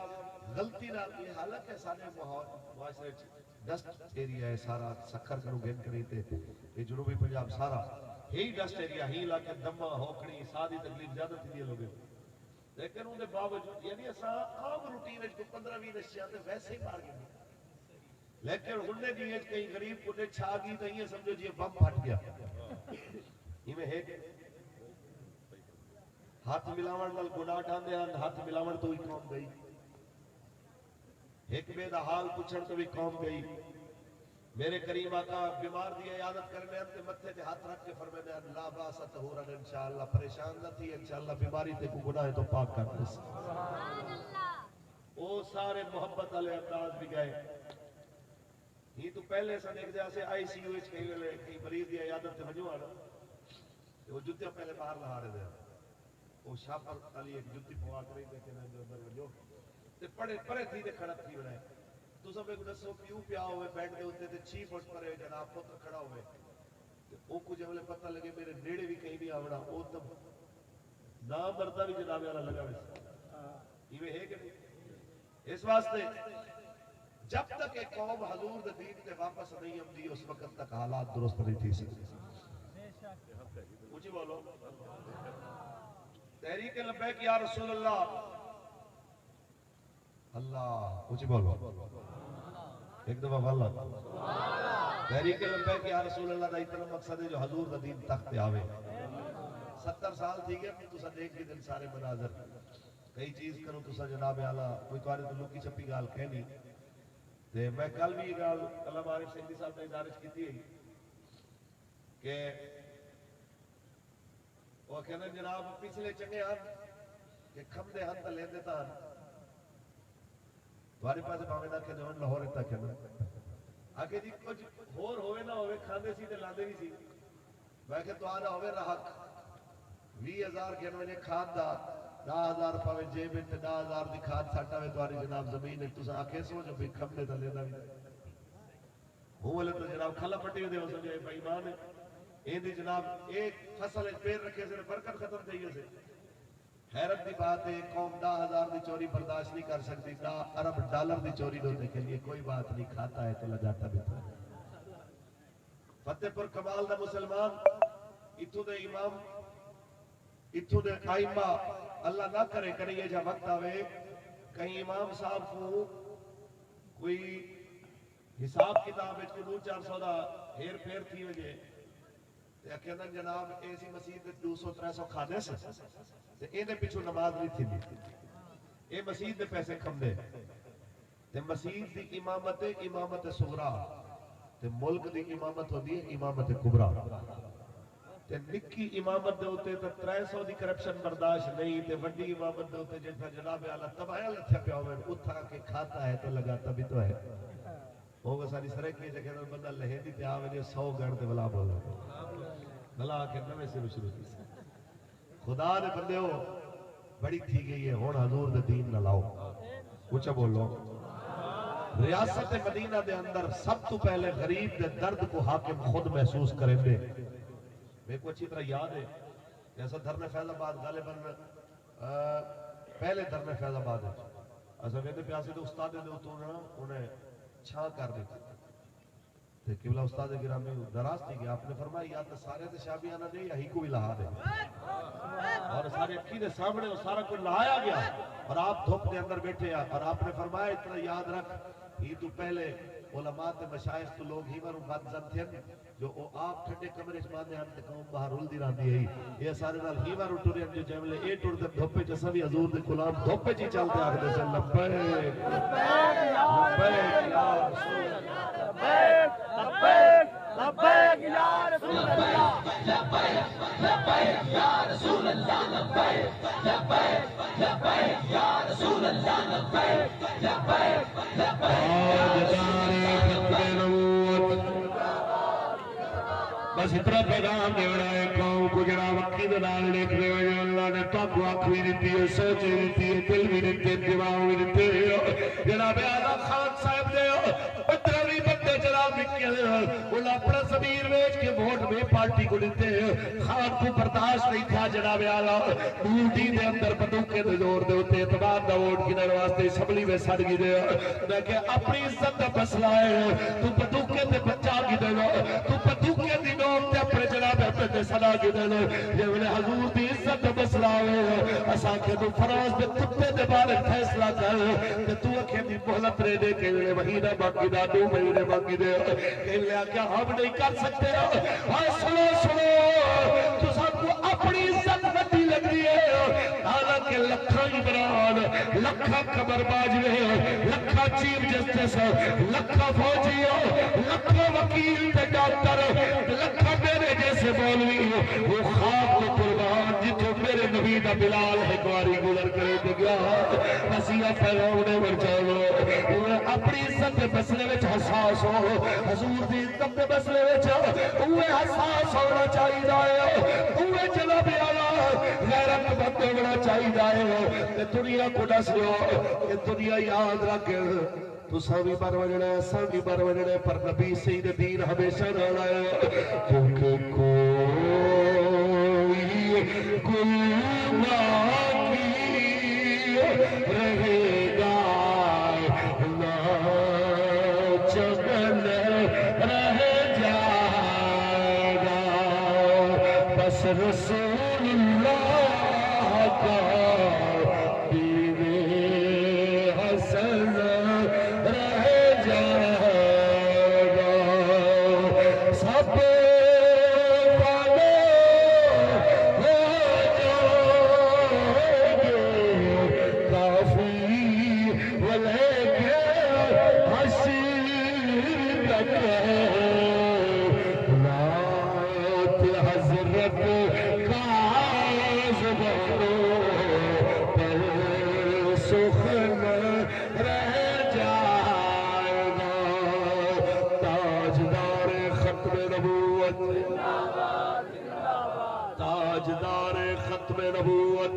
غلطی نہ یہ حالت ہے سارے معاشرے ڈسٹ ایریا ہے سارا سکھر کرو گھن کری تے یہ جنوبی پنجاب سارا ہی ڈسٹ ایریا ہی علاقے دمہ ہوکڑی سادی تکلیف زیادہ تھی دیئے لوگے لیکن ان دے باوجود یعنی ایسا عام روٹین ہے جو 15-20 نشیاں تے ویسے ہی مار گئے لیکن انہیں دیئے کہیں غریب کو نے چھا گئی تو یہ سمجھو جی بم پھٹ گیا یہ میں ہے ہاتھ ملاوڑ وال گناہ ڈھاندے ہیں ہاتھ ملاوڑ تو ہی قوم گئی ایک بے دا حال پوچھن تو بھی قوم گئی میرے کریم آقا بیمار دی عیادت کرنے ہم تے متھے تے ہاتھ رکھ کے فرمائے اللہ باس طہورا انشاءاللہ پریشان نہ تھی انشاءاللہ بیماری تے کو گناہ تو پاک کر دے سبحان اللہ وہ سارے محبت والے انداز بھی گئے یہ تو پہلے سے دیکھ جیسے آئی سی یو ایچ کہیں مریض دی عیادت تے وجو آنا وہ جتیاں پہلے باہر لہا رہے دے وہ شاپر علی ایک جتی پوا کر رہی دیکھے نا جو اندر وجو تے پڑے تھی تے کھڑا تھی بنائے تو سب ایک دسو پیو پیا ہوئے بیٹھ دے ہوتے تے 6 فٹ پر جناب پتر کھڑا ہوئے وہ کچھ ہمیں پتہ لگے میرے نیڑے بھی کہیں بھی آوڑا وہ تب نام مرتا بھی جناب والا لگا ویسے یہ ہے کہ نہیں اس واسطے جب تک ایک قوم حضور دے دین تے واپس نہیں آمدی اس وقت تک حالات درست نہیں تھی سکتے مجھے بولو تحریک لبیک یا رسول اللہ اللہ اونچی بولو ایک دفعہ واللہ تحریک لبیک یا رسول اللہ دا اتنا مقصد ہے جو حضور دا دین تخت پہ آوے 70 سال تھی گیا تو سا دیکھ کے دن سارے مناظر کئی چیز کروں تو سا جناب اعلیٰ کوئی توارے تو لوگ کی چھپی گال کہنی تے میں کل بھی گال علامہ عارف سیندی صاحب نے ادارش کی تھی کہ وہ کہنا جناب پچھلے چنگے ہن کہ کھم دے ہن تا لے دیتا ہن توارے پاسے باوے نہ کہ جو ہن لاہور تا کہنا آکے جی کچھ ہور ہوئے نہ ہوئے کھاندے سی تے لاندے نہیں سی میں کہ تو آنا ہوئے رہک 20,000 کے انوے کھاد دا 10,000 پاوے جیب انتے 10,000 دی کھاد ساٹا ہوئے تواری جناب زمین ہے تو سا آکے سوچو بھی کھم دے تا لینا بھی ہوں والے تو جناب کھلا پٹی ہوئے دے وہ سمجھے بھائی مان ہے این دی جناب ایک فصل ایک پیر رکھے سے برکت ختم دے سے حیرت دی بات ہے قوم 10,000 دی چوری برداشت نہیں کر سکتی 10 ارب ڈالر دی چوری ہونے کے لیے کوئی بات نہیں کھاتا ہے تو لگاتا بھی تھا فتح پر کمال دا مسلمان اتھو دے امام اتھو دے قائمہ اللہ نہ کرے کرے یہ جا وقت آوے کہیں امام صاحب کو کوئی حساب کتاب ہے کوئی 200-400 دا ہیر پھیر تھی وجہ تے کہنا جناب ایسی مسجد 200-300 کھانے سے تے اینے پیچھو نماز نہیں تھی دی اے مسجد دے پیسے کھم دے تے مسجد دی امامت صغرا تے ملک دی امامت ہوتی ہے امامت کبرا تے نکی امامت دے ہوتے تے 300 دی کرپشن برداشت نہیں تے وڈی امامت دے ہوتے جیسا جناب اعلیٰ تباہی لتھا پیا ہوئے اتھا کے کھاتا ہے تو لگاتا بھی تو ہے ہوگا ساری سرک کی جگہ بندہ لہے دی پیا ہوئے 100 گھر تے بلا بولا بلا کے نوے سے شروع کی خدا نے بندے ہو بڑی تھی گئی ہے ہون حضور دے دین نہ لاؤ کچھ بولو ریاست مدینہ دے اندر سب تو پہلے غریب دے درد کو حاکم خود محسوس کریں دے میں کو اچھی طرح یاد ہے جیسا دھرنے فیض آباد غالباً پہلے دھرنے فیض آباد ہے ایسا میں نے پیاسے دے استاد دے اتوں انہیں چھاں کر دیتے تھے قبلہ استاد گرامی دراز تھی کہ آپ نے فرمایا یا تو سارے تے شابیانہ دے یا ہی کو بھی لہا دے اور سارے اکی دے سامنے اور سارا کوئی لہایا گیا اور آپ دھوپ دے اندر بیٹھے اور آپ نے فرمایا اتنا یاد رکھ ہی تو پہلے علماء تے مشایخ تو لوگ ہی مروں بات زن تھے جو آپ ٹھنڈے کمرے چمانے ہم تے قوم باہر رول دی رہا دی ہے یہ سارے نال ہی مروں ٹوری ہم جو جملے اے ٹور دے دھوپے جسا بھی حضور دے غلام دھوپے جی چلتے آگے دے سے لبیک لبیک یا رسول لبیک لبیک یا رسول اللہ لبیک لبیک یا رسول اللہ لبیک لبیک لبیک یا رسول اللہ لبیک لبیک بس اتنا پیغام دیوڑا ہے قوم کو جڑا وقتی دلال لکھ دے ہوئے اللہ نے تاکو آنکھ بھی دیتی ہے سوچے دیتی ہے دل بھی دیتے ہیں دماغ بھی دیتے ہیں جناب اعلیٰ خان صاحب دے پتراوی بندے جناب لکھے ہیں انہاں اپنا ضمیر ویچ کے ووٹ میں پارٹی کو دیتے ہیں خان کو برداشت نہیں تھا جناب اعلیٰ ڈیوٹی دے اندر بندوقے دے زور دے ہوتے اعتبار دا ووٹ کی درواستے اسمبلی میں سڑ گئی دے میں کہ اپنی عزت دا مسئلہ ہے تو بندوقے دے بچا کی دے لو تو بندوقے دی نوم تے اپنے جناب احمد دے صدا کی دے لو یہ انہیں حضور دی عزت دا مسئلہ ہے اسا کہ تو فراز دے کتے دے بارے فیصلہ کر کہ تو اکھے دی محلت رہ دے کہ انہیں مہینہ باقی دا 2 مہینے باقی دے کہ انہیں کیا ہم نہیں کر سکتے ہاں سنو سنو تو سب کو اپنی عزت ندی لگ رہی ہے حالانکہ لکھا عمران لکھا قمر باجوے لکھا چیف جسٹس لکھا فوجی لکھا وکیل تے ڈاکٹر لکھا میرے جیسے مولوی وہ خواب کو قربان جتو میرے نبی دا بلال حکواری گزر کرے دے گیا نسیہ پھیلاؤنے ورچالو انہیں اپنی عزت مسئلے وچ حساس ہو حضور دی عزت مسئلے وچ انہیں حساس ہونا چاہیے انہیں جناب اعلیٰ غیرت مند ہونا چاہیے دنیا کو دس لو کہ دنیا یاد رکھ تو سامی بار وجڑے سامی بار وجڑے پر نبی سید دین ہمیشہ نہ آیا کیونکہ کوئی گناہ کی رہے گا نہ چمن رہ جائے گا بس رسول اللہ کا دیوے حسن ختم نبوت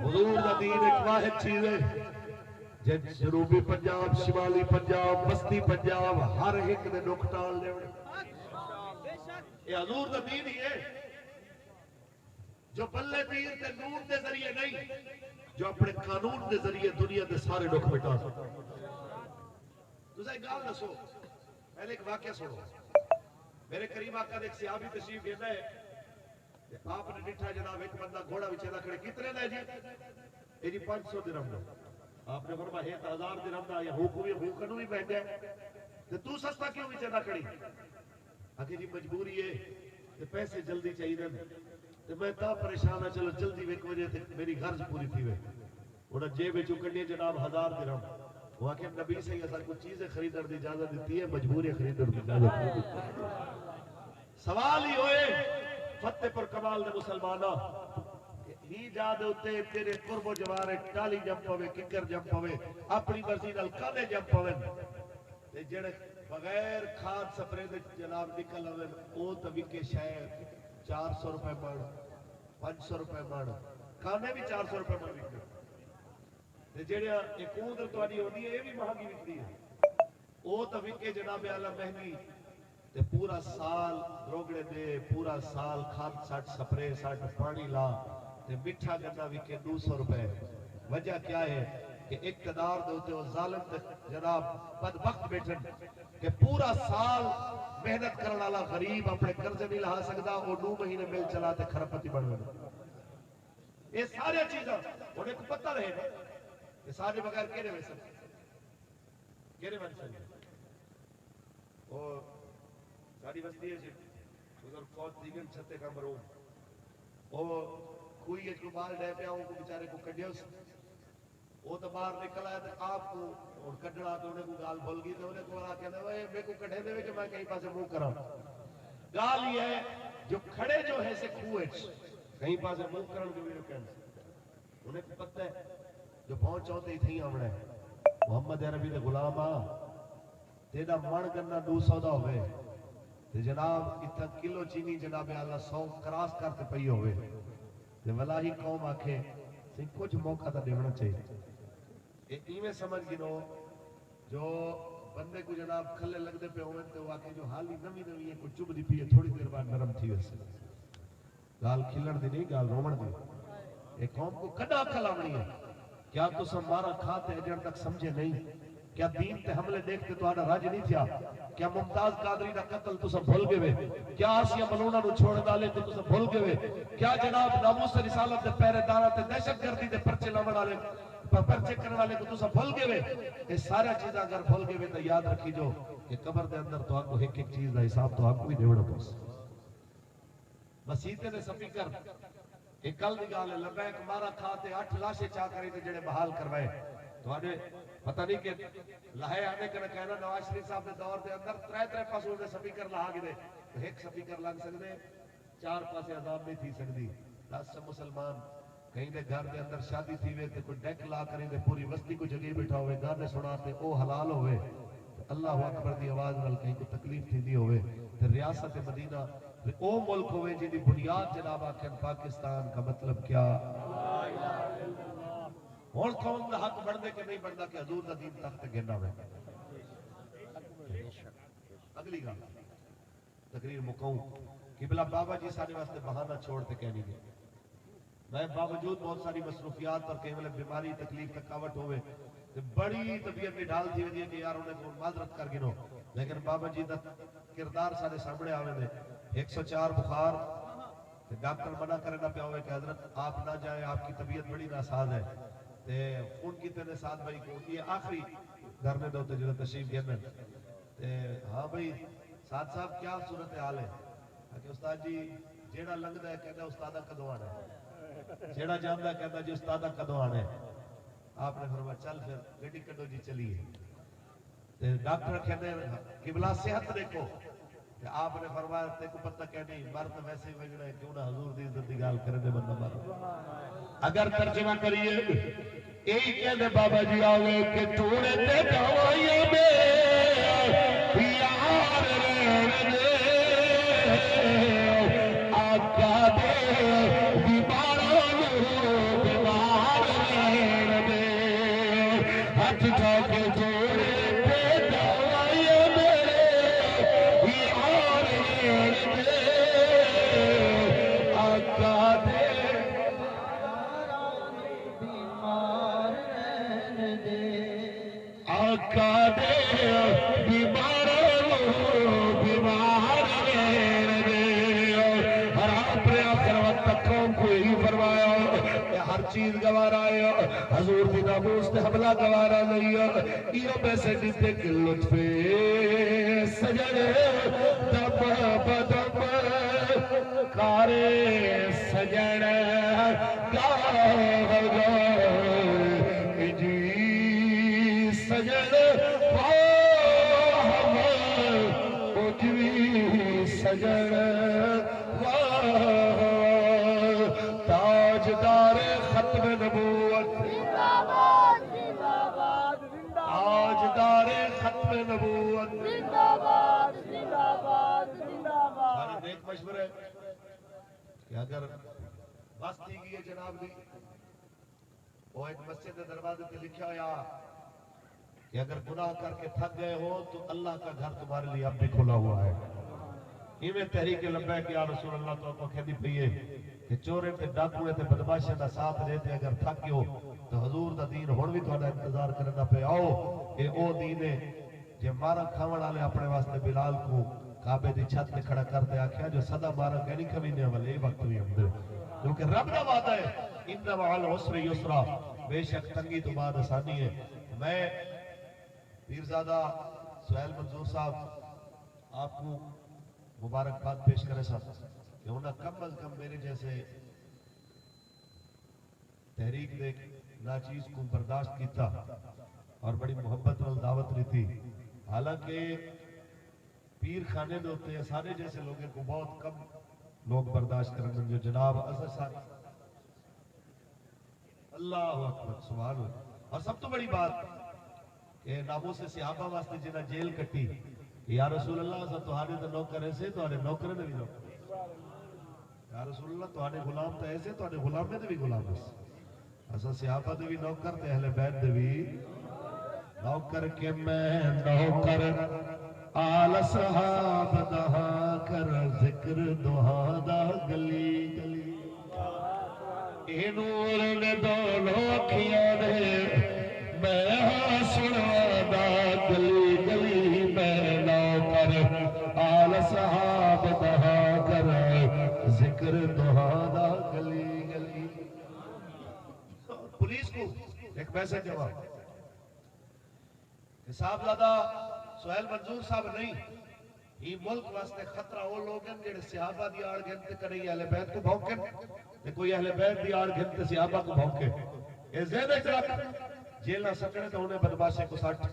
حضور دا دین ایک واحد چیز ہے جنوبی پنجاب شمالی پنجاب بستی پنجاب ہر ایک نے نک ٹال لے یہ حضور دا دین ہی ہے جو بلے پیر تے نور دے ذریعے نہیں جو اپنے قانون دے ذریعے دنیا دے سارے نک مٹا سکتا تو ایک گال دسو پہلے ایک واقعہ سنو میرے قریب آقا ایک صحابی تشریف لینا ہے آپ نے ڈٹھا جناب ایک بندہ گھوڑا وچے کھڑے کتنے لے جی یہ جی 500 درہم دا آپ نے فرمایا 1000 درہم دا یا ہوکنو بھی بیٹھ جائے تو سستا کیوں وچے کھڑی آگے جی مجبوری ہے پیسے جلدی چاہیے تو میں تا پریشان ہوں چلو جلدی ایک وجہ تک میری غرض پوری تھی وے انہاں جیب وچوں کڈی جناب 1000 درہم وہ کہ نبی سے ایسا کچھ چیزیں خریدنے دی اجازت دیتی ہے مجبوری خریدنے دی اجازت دیتی ہے سوال ہی ہوئے فتح پر کمال دے مسلمانہ ہی جا دے ہوتے تیرے قرب و جوارے ٹالی جمپ ہوئے ککر جمپ ہوئے اپنی مرضی نال کانے جمپ ہوئے تے جڑے بغیر کھاد سپرے دے جناب نکل ہوئے او تبھی کے شاید 400 روپے مڑ 500 روپے مڑ کانے بھی 400 روپے مڑ وکتے تے جڑے ایک اودر توانی ہوندی ہے یہ بھی مہنگی وکتی ہے او تبھی کے جناب اعلیٰ مہنگی تے پورا سال روگڑے دے پورا سال کھاد سٹ سپرے سٹ پانی لا تے مٹھا گنا وکے 200 روپے وجہ کیا ہے کہ اقتدار دے ہوتے وہ ظالم تے جناب بدبخت بیٹھن کہ پورا سال محنت کرنے والا غریب اپنے قرضے نہیں لہا سکتا وہ 2 مہینے مل چلا تے کھرپتی بڑھ گئے یہ سارے چیزاں انہیں کو پتہ رہے نا کہ سارے بغیر کیرے بن سکتے اور ساری بستی ہے جی ادھر فوج دیگر چھتے کا مروم وہ کوئی ایک کو باہر ڈے پہ آؤں کو بیچارے کو کڈیا وہ تو باہر نکل آیا تو آپ کو کڈڑا تو انہیں کو گال بھول گئی تو انہیں کو آ کہنا میں کو کڈھے دے کہ میں کہیں پاسے منہ کراؤں گال یہ ہے جو کھڑے جو ہے سے کھوئے کہیں پاسے منہ کراؤں جو میرے کہنا انہیں کو پتہ ہے جو پہنچ ہوتے ہی تھی ہمیں محمد عربی دے غلام آ تیرا من کرنا 200 دا ہوئے تے جناب اتنا کلو چینی جناب اللہ 100 کراس کرتے پئی ہوئے تے ولاہی قوم آکھے سے کچھ موقع تا دیونا چاہیے ایویں سمجھ گنو جو بندے کو جناب کھلے لگ دے پہ ہوئے تے وہ آکھے جو حالی نمی ہے کچھ چب دی پی ہے تھوڑی دیر بعد نرم تھی ویسے گال کھلڑ دی نہیں گال رومن دی ایک قوم کو کدا کھلاونی ہے کیا تو سمارا کھاتے اجڑ تک سمجھے نہیں کیا دین تے حملے دیکھتے تو آنا راج نہیں تھیا کیا ممتاز قادری دا قتل تو سب بھول گئے کیا آسیہ ملونہ نو چھوڑ ڈالے تو سب بھول گئے کیا جناب ناموس رسالت دے پہرے دارہ تے دہشت گردی دے پرچے لمڑ آلے پرچے کرنے والے کو تو سب بھول گئے یہ سارا چیزیں اگر بھول گئے تو یاد رکھی جو کہ قبر دے اندر تو آپ کو ایک ایک چیز دا حساب تو آپ کو ہی دیوڑا پاس مسیحتے نے سپیکر ایک کل دی گال ہے لبیک مارا کھاتے 8 لاشے چاہ کری تے جڑے بحال کروائے تو آنے پتہ نہیں کہ لہے آنے کا کہنا نواز شریف صاحب نے دور دے اندر 3 پاسوں نے سپیکر لہا گئے تو ایک سپیکر لگ سکتے 4 پاسے عذاب نہیں تھی سکتی 10 مسلمان کہیں دے گھر دے اندر شادی تھی ہوئے تے کوئی ڈیک لا کریں دے پوری وستی کو جگہ بیٹھا ہوئے گانے سناتے او حلال ہوئے اللہ اکبر دی آواز نال کہیں کو تکلیف تھی دی ہوئے تے ریاست مدینہ او ملک ہوئے جی دی بنیاد جناب آکھن پاکستان کا مطلب کیا اور قوم کا حق بڑھنے کے نہیں بڑھنا کہ حضور دا دین تخت گرنا ہوئے اگلی گا تقریر مکہوں قبلہ بابا جی سارے واسطے بہانہ چھوڑتے کہنی گئے میں باوجود بہت ساری مصروفیات اور کہیں ملے بیماری تکلیف تکاوٹ ہوئے بڑی طبیعت میں ڈال دی ہوئی ہے کہ یار انہیں کو معذرت کر گنو لیکن بابا جی دا کردار سارے سامنے آوے دے 104 بخار ڈاکٹر منع کرنا پہ ہوئے کہ حضرت آپ نہ جائیں آپ کی طبیعت بڑی ناساز ہے خون کی تینے ساتھ بھائی کو یہ آخری دھرنے دوتے جو تشریف گئے ہاں بھائی ساتھ صاحب کیا صورتحال ہے کہ استاد جی جیڑا لنگدا ہے کہتا ہے استادہ کدوں آنا ہے جیڑا جاندا ہے کہتا جی استادہ کدوں آنا ہے آپ نے فرمایا چل پھر گڈی کڈو جی چلیے ڈاکٹر کہتے ہیں قبلہ صحت دیکھو آپ نے فرمایا تے کو پتہ کہ نہیں مرد ویسے ہی وجڑا ہے کیوں نہ حضور دی عزت دی گال کرے دے بندہ مر اگر ترجمہ کریے یہی کہتے بابا جی آوے کہ توڑے تے دوائیوں میں پیار رہنے آقا دے ہاتھ اٹھا کے جوڑے پہ دعائے میرے یار دے آقا دے آقا دے بیمار دے ہر اپنے آخر وقت تکوں کو ہی فرمایا ہر چیز گوارا ہے حضور دی ناموس تے حملہ گوارا نہیں ہے یہ پیسے دیتے کہ لطف سجن دم بدم کارے سجن جی سجن سجن تاجدار ختم نبوت تاجدار ختم نبوت ہمارا نیک مشورہ ہے کہ اگر بس تھی گئی ہے جناب دی وہ ایک مسجد دروازے پہ لکھا ہوا کہ اگر گناہ کر کے تھک گئے ہو تو اللہ کا گھر تمہارے لیے اب بھی کھلا ہوا ہے ایویں تحریک لبیک یا رسول اللہ تو کہتی پئی ہے کہ چورے تے ڈاکوے تے بدماشے دا ساتھ دیتے اگر تھک گئے تو حضور دا دین ہن بھی تہاڈا انتظار کرنا پے آؤ اے او دین ہے جے مارا کھاون والے اپنے واسطے بلال کو کعبے دی چھت تے کھڑا کر دے آکھیا جو صدا مارا کہنی کمینے والے وقت بھی اندر کیونکہ رب دا وعدہ ہے ان مع العسر یسرا بے شک تنگی تو بعد آسانی ہے میں پیرزادہ سہیل منظور صاحب آپ کو مبارکباد پیش کرے صاحب کہ انہوں نے کم از کم میرے جیسے تحریک دے ناچیز کو برداشت کیتا اور بڑی محبت وال دعوت لیتی حالانکہ پیر خانے دے ہوتے ہیں سارے جیسے لوگوں کو بہت کم لوگ برداشت کرنے جو جناب اثر صاحب اللہ اکبر سبحان اللہ اور سب تو بڑی بات کہ ناموں سے صحابہ واسطے جنہ جیل کٹی یا رسول اللہ صاحب تہاڈے تے نوکر ایسے تہاڈے نوکر نے بھی نوکر یا رسول اللہ تہاڈے غلام تے ایسے تہاڈے غلام نے بھی غلام اس اساں صحابہ دے بھی نوکر تے اہل بیت دے بھی نوکر کے میں نوکر آل صحاب دہا کر ذکر دہا دا گلی گلی اے نور نے دونوں اکھیاں دے میں ہاں سنوا دا گلی گلی میں نوکر آل صحاب دہا کر ذکر دہا دا گلی گلی پولیس کو ایک میسج جواب کہ صاحب زادہ سہیل منظور صاحب نہیں یہ ملک واسطے خطرہ وہ لوگ ہیں جڑے صحابہ دی آڑ گھنتے کریں اہل بیت کو بھونکیں کوئی اہل بیت دی آڑ گھنتے صحابہ کو بھونکیں اے زیادہ رکھ جیل نہ سکنے تو انہیں بدماشے کو سٹ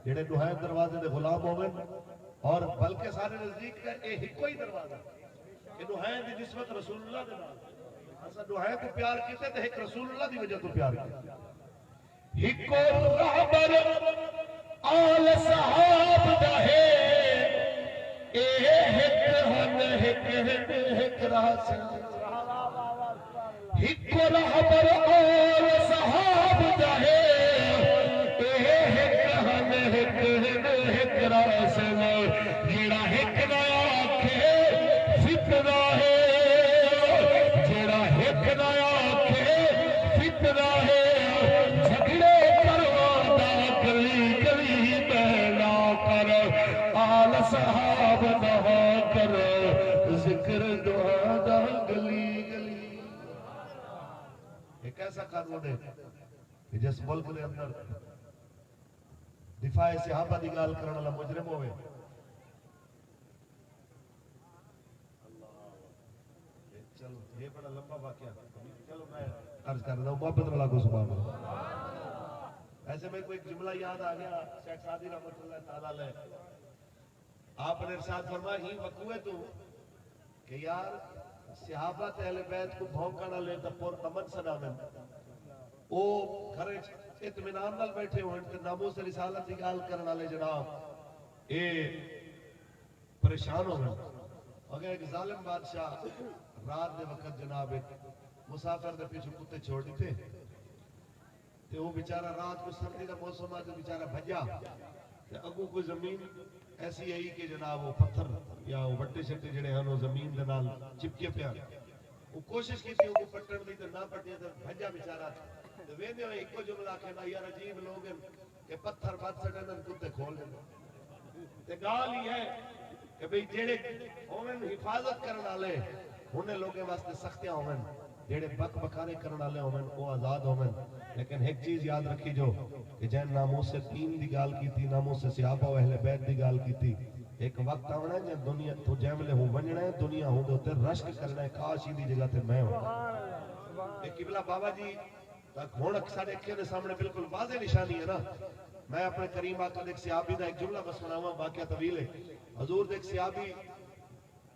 جڑے نوہین دروازے دے غلام ہوئے اور بلکہ سارے نزدیک کا اے ہکو ہی دروازہ کہ نوہین دی نسبت رسول اللہ دے نام ایسا نوہین کو پیار کیتے تو ایک رسول اللہ دی وجہ تو پیار کیتے ہکو رہبر آل صحاب دہے اے ہک ہن ہک راس ہکو رہبر آل صحاب دہے اے ہک ہن ہک راس جیڑا ہک نہ آکھے فتنہ ہے جیڑا ہک نہ آکھے فتنہ ہے جھگڑے کروانا گلی گلی میں نہ کر آل صحاب نہ کر ذکر دعا دا گلی گلی ایک ایسا قانون ہے کہ جس ملک نے اندر دفاع صحابہ دی گال کرنے والا مجرم ہوئے چلو یہ بڑا لمبا واقعہ چلو میں عرض کر رہا ہوں محبت والا کو سبحان اللہ ایسے میں کوئی جملہ یاد آ گیا شیخ سعدی رحمۃ اللہ تعالی علیہ آپ نے ارشاد فرمایا ہی وقوع تو کہ یار صحابہ اہل بیت کو بھونکنا لے تو پور امن سنا میں او گھر اطمینان نال بیٹھے ہوئے تے ناموس رسالت دی گال کرن والے جناب اے پریشان ہو گئے اگر ایک ظالم بادشاہ رات دے وقت جناب ایک مسافر دے پیچھے کتے چھوڑ دیتے تے وہ بیچارہ رات کو سردی دا موسم آ تے بیچارہ بھجا تے اگوں کوئی زمین ایسی آئی کہ جناب وہ پتھر یا وہ وٹے شٹے جڑے ہیں وہ زمین دے نال چپکے پیا وہ کوشش کی تھی وہ پٹن دی تے نہ پٹے تے بھجا بیچارہ تے ویندے ہوئے ایک جملہ کہنا یار عجیب لوگ ہیں کہ پتھر بات سٹن کتے کھول دیں تے گال ہی ہے کہ بھئی جڑے ہومن حفاظت کرن والے انہیں لوگوں واسطے سختیاں ہومن جڑے بک بکانے کرن والے ہومن وہ آزاد ہومن لیکن ایک چیز یاد رکھی جو کہ جن ناموس سے تین دی گال کی تھی ناموس سے صحابہ و اہل بیت دی گال کی تھی ایک وقت آونا ہے جن دنیا تو جیملے ہوں بننا ہے دنیا ہوں دے رشک کرنا ہے کاش ہی دی جگہ تے میں ہوں ایک قبلہ بابا جی تک ہون اکثر ایک کے سامنے بالکل واضح نشانی ہے نا میں اپنے کریم آقا دیکھ صحابی دا ایک جملہ بس سناواں واقعہ طویل ہے حضور دیکھ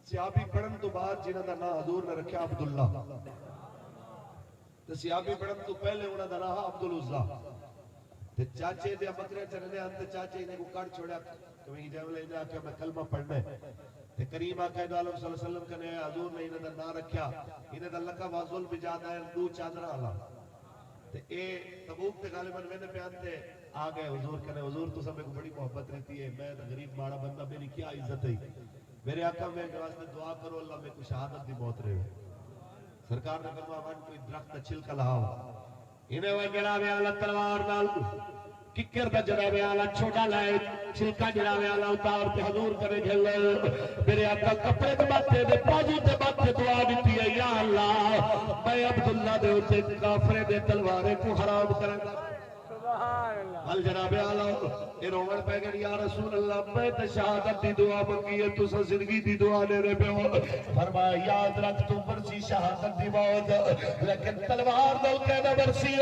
صحابی پڑھن تو بعد جنہاں دا نام حضور نے رکھا عبداللہ تے صحابی پڑھن تو پہلے انہاں دا نام عبدالعزا تے چاچے دے بکرے چرنے انتے چاچے نے کو کٹ چھوڑیا کہ میں جاولے نے آکھیا میں کلمہ پڑھنا ہے تے کریم آقا دو عالم صلی اللہ علیہ وسلم کنے حضور نے انہاں دا نام رکھیا انہاں دا لقب ذل بجادہ دو چادر والا تے اے تبوک تے غالباً میں نے بیان تے آ گئے حضور کنے حضور تو سب کو بڑی محبت رہتی ہے میں غریب ماڑا بندہ میری کیا عزت ہے میرے آقا میں واسطے دعا کرو اللہ میں کو شہادت دی موت رہے سرکار نے فرمایا ون کوئی درخت چھلکا لاؤ انہیں وہ جناب اعلی تلوار نال ککر دا جناب اعلی چھوٹا لائے چھلکا جناب اعلی اتار تے حضور کرے جھل میرے آقا کپڑے تے ماتھے دے بازو تے ماتھے دعا دیتی ہے یا اللہ میں عبداللہ دے اوتے کافر دے تلوارے کو حرام کرن گا بل جناب اعلی اے رومن پہ گئی یا رسول اللہ میں تے شہادت دی دعا منگی ہے تو زندگی دی دعا لے رہے پہ فرمایا یاد رکھ تو برسی شہادت دی موت لیکن تلوار نال کہنا برسی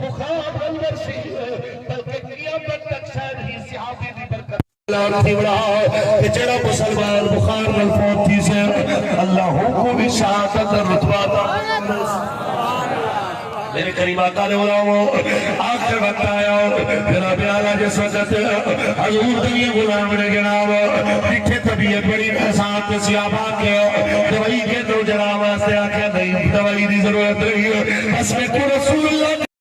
بخار نال برسی بلکہ قیامت تک شاید ہی صحابی دی برکت اللہ جڑا مسلمان بخار نال فوت تھی سے اللہ کو بھی شہادت رتبہ دا میرے کریم آقا نے بلاؤں آخر وقت آیا پھر ابھی آلہ جس وقت حضور دنیا غلام نے جناب پیٹھے طبیعت بڑی احسان سیابہ کے دوائی کے دو جناب واسطے آکے نہیں دوائی دی ضرورت رہی ہے بس میں کو رسول اللہ